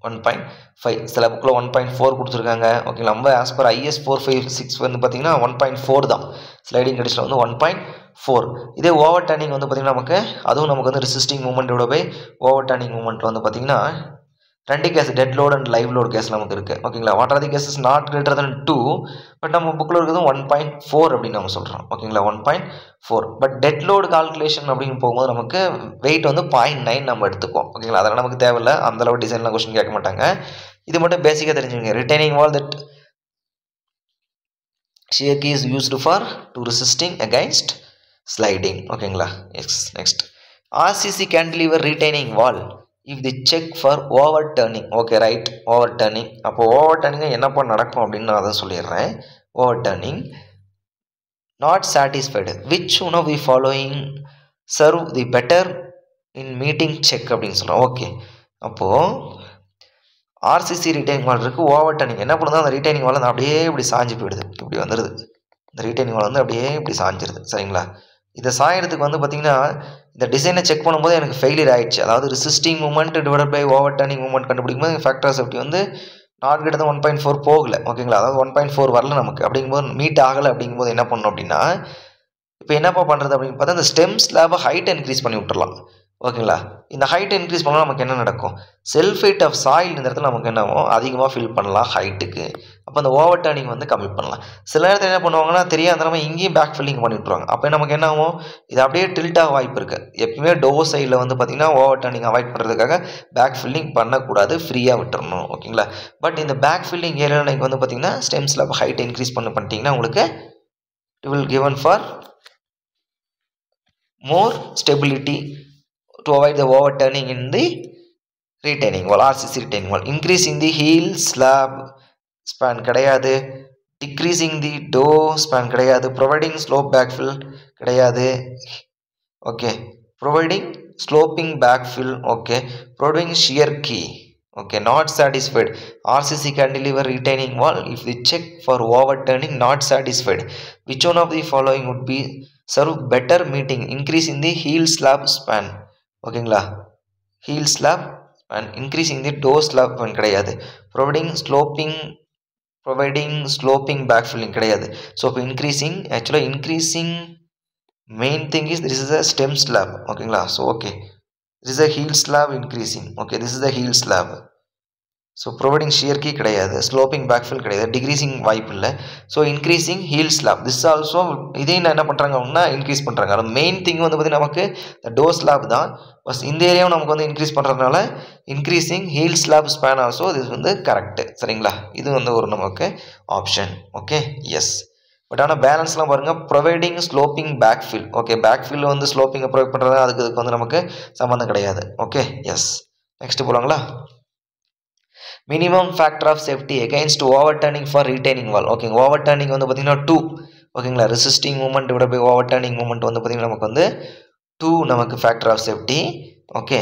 1.5. சில புக்கில் 1.4 கொடுத்துருக்காங்க. ஓகே, நம்ம ஆஸ் பர் IS 456 வந்து பார்த்தீங்கன்னா 1.4 தான். ஸ்லைடிங் கண்டிஷனில் வந்து 1.4. இதே ஓவர் டர்னிங் வந்து பார்த்தீங்கன்னா நமக்கு வந்து ரெசிஸ்டிங் மூமெண்ட்டோட போய் ஓவர் டர்னிங் மூமெண்ட் வந்து பார்த்தீங்கன்னா 2 case, dead load and live load case நமக்கு இருக்குது. ஓகேங்களா, what are the cases not greater than 2, but நம்ம புக்கில் இருக்கிறது 1.4 அப்படின்னு நம்ம சொல்கிறோம். ஓகேங்களா, 1.4. பட் டெட் லோடு கால்குலேஷன் அப்படின்னு போகும்போது நமக்கு வெயிட் வந்து 0.9 நம்ம எடுத்துக்குவோம். ஓகேங்களா, அதெல்லாம் நமக்கு தேவையில்லை, அந்தளவு டிசைன்லாம் கொஸ்டின் கேட்க மாட்டாங்க. இது மட்டும் பேசிக்காக தெரிஞ்சுக்கோங்க. Retaining wall that shear key is used for to resisting against sliding. ஓகேங்களா, next RCC cantilever retaining wall if the check for overturning. Okay, right, overturning. அப்போ overturning என்னப்போ நடக்கும் அப்படின்னு நான் அதை சொல்லிடுறேன். overturning not satisfied, which one of the following serve the better in meeting check அப்படின்னு சொல்கிறோம். Okay, அப்போது RCC ரிட்டைனிங் வால் இருக்குது, ஓவர் டர்னிங் என்ன பண்ணுறது, அந்த ரிட்டைனிங் வால் அப்படியே இப்படி சாஞ்சு போயிடுது, இப்படி வந்துடுது. இந்த ரிட்டைனிங் வால் வந்து அப்படியே இப்படி சாஞ்சிருது. சரிங்களா, இதை சாயறதுக்கு வந்து பார்த்தீங்கன்னா இந்த டிசைனை செக் பண்ணும்போது எனக்கு ஃபெயிலியர் ஆயிடுச்சு. அதாவது resisting moment divide by overturning moment கண்டுபிடிக்கும்போது ஃபேக்டர் ஆஃப் சேஃப்டி வந்து நாட் கிட்ட 1.4 போகல. ஓகேங்களா, அதாவது 1.4 வரல நமக்கு. அப்படிங்கும்போது மீட் ஆகலை. அப்படிங்கும்போது என்ன பண்ணணும் அப்படின்னா, இப்போ என்னப்பா பண்ணுறது அப்படின்னு பார்த்தா இந்த ஸ்டெம் ஸ்லாபை ஹைட் இன்க்ரீஸ் பண்ணி விட்டுறலாம். ஓகேங்களா, இந்த ஹைட் இன்க்ரீஸ் பண்ணால் நமக்கு என்ன நடக்கும், செல்ஃப் வெயிட் ஆஃப் சாயில் இந்த இடத்துல நமக்கு என்னவோ அதிகமாக ஃபில் பண்ணலாம் ஹைட்டுக்கு. அப்போ அந்த ஓவர் டர்னிங் வந்து கம்மி பண்ணலாம். சில நேரத்தில் என்ன பண்ணுவாங்கன்னா தெரியாத நம்ம இங்கேயும் பேக் ஃபில்லிங் பண்ணி விட்ருவாங்க. அப்போ நமக்கு என்ன ஆகும், இது அப்படியே டில்ட்டாக வாய்ப்பு இருக்குது. எப்பவுமே டோ சைடில் வந்து பார்த்திங்கன்னா ஓவர் டர்னிங் அவாய்ட் பண்ணுறதுக்காக பேக் ஃபில்லிங் பண்ணக்கூடாது, ஃப்ரீயாக விட்டுறணும். ஓகேங்களா, பட் இந்த பேக் ஃபில்லிங் ஏரியாவில் நீங்கள் வந்து பார்த்திங்கன்னா ஸ்டெம் ஸ்லாப் ஹைட் இன்க்ரீஸ் பண்ணிட்டீங்கன்னா உங்களுக்கு it will given for more stability to avoid the overturning in the retaining wall, RCC retaining wall. Increasing the heel slab span கிடையாது, decreasing the toe span கிடையாது, providing slope backfill கிடையாது. Okay, providing sloping backfill. Okay, providing shear key. Okay, not satisfied. RCC cantilever retaining wall if the check for overturning not satisfied, which one of the following would be serve better meeting, increase in the heel slab span. ஓகேங்களா, heel slab and increasing the toe slab span கிடையாது, providing sloping backfilling கிடையாது. So இப்போ increasing main thing is this is a stem slab. ஓகேங்களா, so okay, this is a heel slab increasing. okay, this is the heel slab. So providing shear key கிடையாது, sloping backfill கிடையாது, decreasing வாய்ப்பு இல்லை. So increasing heel slab this also இதையும் என்ன பண்ணுறாங்க அப்படின்னா increase பண்ணுறாங்க. அது மெயின் திங் வந்து பார்த்திங்கன்னா நமக்கு இந்த டோ ஸ்லாப் தான். பஸ் இந்த ஏரியாவும் நமக்கு வந்து இன்க்ரீஸ் பண்ணுறதுனால increasing heel slab span also இது வந்து கரெக்டு. சரிங்களா, இது வந்து ஒரு நமக்கு ஆப்ஷன். Okay, S. பட் ஆனால் பேலன்ஸ்லாம் பாருங்கள், providing sloping backfill. Okay, backfill வந்து ஸ்லோப்பிங்கை ப்ரொவைட் பண்ணுறது அதுக்கு வந்து நமக்கு சம்மந்தம் கிடையாது. Okay, yes. நெக்ஸ்ட் போகலாங்களா, minimum factor of safety against overturning for retaining wall. ஓகேங்க, ஓவர் டர்னிங் வந்து பார்த்தீங்கன்னா 2. ஓகேங்களா, ரெசிஸ்டிங் மூமெண்ட் விட போய் ஓவர் டர்னிங் மூமெண்ட் வந்து பார்த்தீங்கன்னா நமக்கு வந்து 2 நமக்கு ஃபேக்டர் ஆஃப் சேஃப்டி. ஓகே,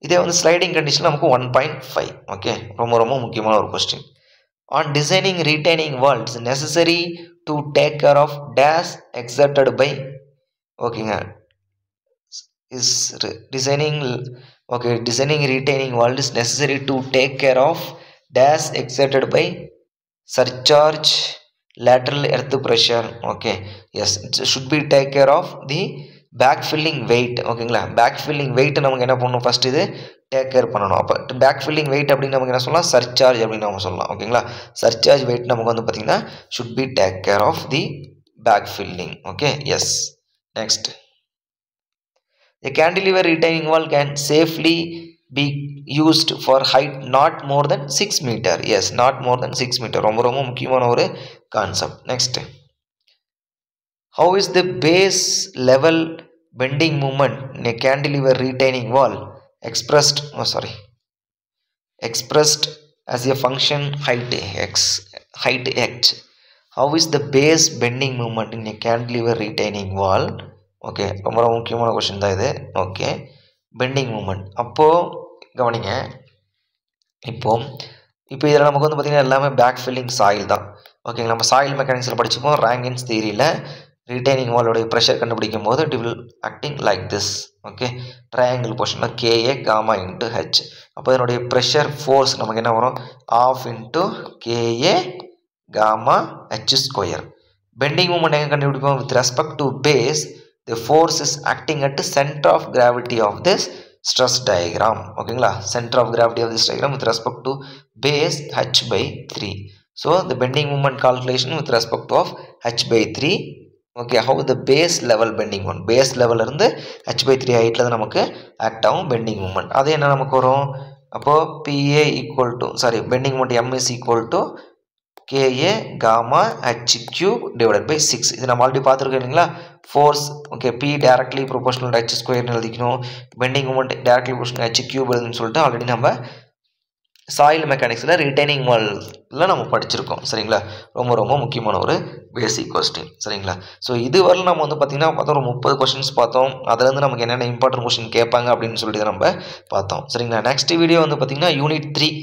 இதே வந்து ஸ்லைடிங் கண்டிஷன் நமக்கு 1.5. ஓகே, ரொம்ப முக்கியமான ஒரு question. On designing retaining wall it's necessary to take care of dash exerted by. ஓகேங்க, is designing designing retaining wall is necessary to take care of dash exerted by surcharge, lateral earth pressure. Okay, yes, it should be take care of the backfilling weight. ஓகேங்களா, backfilling weight நமக்கு என்ன பண்ணணும், first இது take care பண்ணணும். அப்போ பேக்ஃபில்லிங் wait அப்படின்னு நமக்கு என்ன சொல்லலாம், சர்சார்ஜ் அப்படின்னு நம்ம சொல்லலாம். ஓகேங்களா, சர்சார்ஜ் வெயிட் நமக்கு வந்து பார்த்தீங்கன்னா should be take care of the backfilling. Okay, yes. Next, a cantilever retaining wall can safely be used for height not more than 6 meter. Yes, not more than 6 meter. ரொம்ப முக்கியமான ஒரு concept. Next, how is the base level bending moment in a cantilever retaining wall expressed as a function height h. How is the base bending moment in a cantilever retaining wall? Okay, ரொம்ப முக்கியமான question தான் இது. Okay, bending moment. அப்போது கவனிங்க, இப்போ இதில் நமக்கு வந்து பார்த்திங்கன்னா எல்லாமே பேக் ஃபில்லிங் சாயில் தான். ஓகேங்களா, நம்ம சாயில் மெக்கானிக்ஸில் படிச்சுப்போம், ரேங்கின்ஸ் தியரியில் ரிட்டைனிங் வாலோடைய ப்ரெஷர் கண்டுபிடிக்கும் போது it will acting like this. Okay, triangle போர்ஷனில் KA காமா இன்ட்டு ஹெச். அப்போ இதனுடைய ப்ரெஷர் ஃபோர்ஸ் நமக்கு என்ன வரும், half into KA gamma H square. Bending moment எங்கே கண்டுபிடிப்போம், with respect to base the force is acting at centre of gravity of this stress diagram. ஓகேங்களா, center of gravity of this diagram with respect to base h/3. So the bending moment calculation with respect to of h/3. okay, how the base level bending moment, base level இருந்து h/3 ஹைட்ல தான் நமக்கு act ஆகும் bending moment. அது என்ன நமக்கு வரும், அப்போ PA equal to bending moment M is equal to KA gamma h cube divided by 6. இது நம்ம ஆல்ரெடி பார்த்துருக்கோம் இல்லைங்களா, force. Okay, P directly proportional to h ஸ்கொயர்னு எழுதிக்கணும், bending moment directly proportional to h cube எழுதுன்னு சொல்லிட்டு ஆல்ரெடி நம்ம soil மெக்கானிக்ஸில் retaining வால்ல நம்ம படிச்சிருக்கோம். சரிங்களா, ரொம்ப ரொம்ப முக்கியமான ஒரு பேசிக் கொஸ்டின். சரிங்களா, ஸோ இதுவரை நம்ம வந்து பார்த்திங்கன்னா பார்த்தோம் ஒரு 30 கொஸ்டின்ஸ் பார்த்தோம். அதுலேருந்து நமக்கு என்னென்ன இம்பார்ட்டன்ட் கொஸ்டின் கேட்பாங்க அப்படின்னு சொல்லிட்டு நம்ம பார்த்தோம். சரிங்களா, நெக்ஸ்ட் வீடியோ வந்து பார்த்திங்கன்னா யூனிட் 3,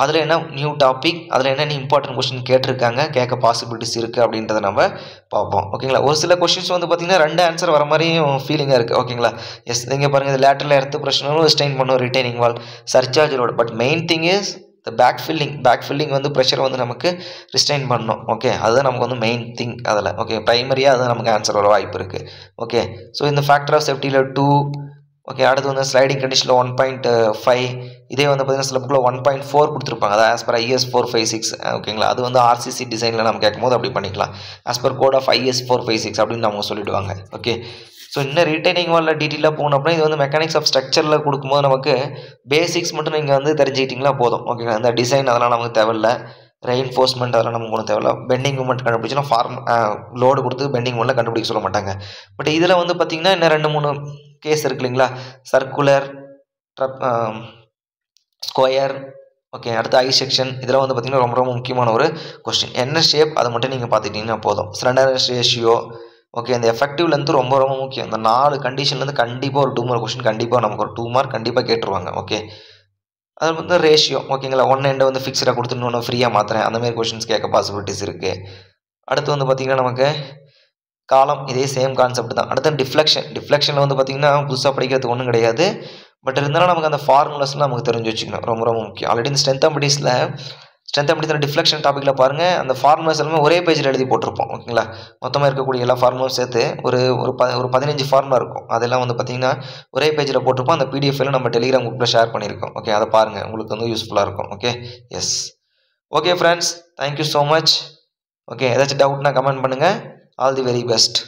அதில் என்ன நியூ டாபிக், அதில் என்னென்ன இம்பார்ட்டன்ட் கொஸ்டின் கேட்டிருக்காங்க, கேட்க பாசிபிலிட்டிஸ் இருக்குது அப்படின்றத நம்ம பார்ப்போம். ஓகேங்களா, ஒரு சில கொஸ்டின்ஸ் வந்து பார்த்திங்கன்னா 2 ஆன்சர் வர மாதிரியும் ஃபீலிங்காக இருக்குது. ஓகேங்களா, எஸ் நீங்கள் பாருங்கள், இது லேட்டரில் எர்த்து பிரச்சனையும் ரிஸ்டைன் பண்ணும் retaining wall surcharge load. But main thing is the backfilling வந்து ப்ரெஷர் வந்து நமக்கு ரிஸ்டைன் பண்ணணும். ஓகே, அதுதான் நமக்கு வந்து மெயின் திங் அதில். ஓகே, ப்ரைமரியாக அதுதான் நமக்கு ஆன்சர் வர வாய்ப்பு இருக்குது. ஓகே, ஸோ இந்த ஃபேக்டர் ஆஃப் சேஃப்டியில் 2. ஓகே, அடுத்து வந்து ஸ்லைடிங் கண்டிஷனில் 1.5. இதே வந்து பார்த்தீங்கன்னா ஸ்லிப்புக்குள்ள 1.4 கொடுத்துருப்பாங்க, அதாவது ஆஸ் பர் IS 456. ஓகேங்களா, அது வந்து RCC டிசைனில் நம்ம கேட்கும்போது அப்படி பண்ணிக்கலாம், as per code of IS 456 அப்படின்னு நம்ம சொல்லிடுவாங்க. ஓகே, ஸோ இன்னும் ரிட்டைனிங் வாலில் டீட்டெயிலாக போகணும் அப்படின்னா இது வந்து மெக்கானிக்ஸ் ஆஃப் ஸ்ட்ரக்சரில் கொடுக்கும்போது நமக்கு பேசிக்ஸ் மட்டும் நீங்கள் வந்து தெரிஞ்சுக்கிட்டிங்களா போதும். ஓகேங்களா, இந்த டிசைன் அதெல்லாம் நமக்கு தேவையில்லை, ரெயின்ஃபோர்ஸ்மெண்ட் அதெல்லாம் நமக்கு ஒன்றும் தேவையில்ல. பெண்டிங் மூமெண்ட் கண்டுபிடிச்சோன்னா லோடு கொடுத்து பெண்டிங் மூமெண்ட்டில் கண்டுபிடிக்க சொல்ல மாட்டாங்க. பட் இதில் வந்து பார்த்திங்கன்னா இன்னும் 2-3 கேஸ் இருக்கு இல்லைங்களா, சர்க்குலர், ஸ்கொயர். ஓகே, அடுத்து ஐ செக்ஷன். இதெல்லாம் வந்து பார்த்திங்கன்னா ரொம்ப ரொம்ப முக்கியமான ஒரு கொஸ்டின். என்ன ஷேப் அதை மட்டும் நீங்கள் பார்த்துக்கிட்டிங்கன்னா போதும். Slenderness ratio. ஓகே, இந்த எஃபெக்டிவ் லென்த்து ரொம்ப ரொம்ப முக்கியம். இந்த 4 கண்டிஷன்லேருந்து கண்டிப்பாக ஒரு 2 மார்க் கொஸ்டின் கண்டிப்பாக நமக்கு ஒரு 2 மார்க் கண்டிப்பாக கேட்டுருவாங்க. ஓகே, அது வந்து ரேஷியோ. ஓகேங்களா, 1 எண்டை வந்து ஃபிக்ஸடாக கொடுத்து இன்னொன்று ஃப்ரீயாக மாற்றுறேன், அந்தமாதிரி கொஸ்டின்ஸ் கேட்க பாசிபிலிட்டிஸ் இருக்குது. அடுத்து வந்து பார்த்திங்கன்னா நமக்கு காலம், இதே சேம் கான்செப்ட் தான். அடுத்து டிஃப்ளெக்ஷனில் வந்து பார்த்திங்கன்னா புதுசாக படிக்கிறதுக்கு ஒன்றும் கிடையாது. பட் இருந்தாலும் நமக்கு அந்த ஃபார்முலாஸ்லாம் நமக்கு தெரிஞ்சு வச்சுக்கணும், ரொம்ப ரொம்ப முக்கியம். ஆல்ரெடி இந்த ஸ்ட்ரென்த் அம்பிடிஸில் டிஃப்ளெக்ஷன் டாப்பிக்கில் பாருங்கள், அந்த ஃபார்முலாஸ் எல்லாமே ஒரே பேஜில் எழுதி போட்டிருப்போம். ஓகேங்களா, மொத்தமாக இருக்கக்கூடிய எல்லா ஃபார்முலாவும் சேர்த்து ஒரு 15 ஃபார்முலா இருக்கும். அதெல்லாம் வந்து பார்த்திங்கன்னா ஒரே பேஜில் போட்டிருப்போம். அந்த PDF நம்ம டெலிகிராம் குரூப்பில் ஷேர் பண்ணியிருக்கோம். ஓகே, அதை பாருங்கள், உங்களுக்கு வந்து யூஸ்ஃபுல்லாக இருக்கும். Okay, yes. Okay friends, thank you so much. Okay, ஏதாச்சும் டவுட்னா கமெண்ட் பண்ணுங்கள். All the very best.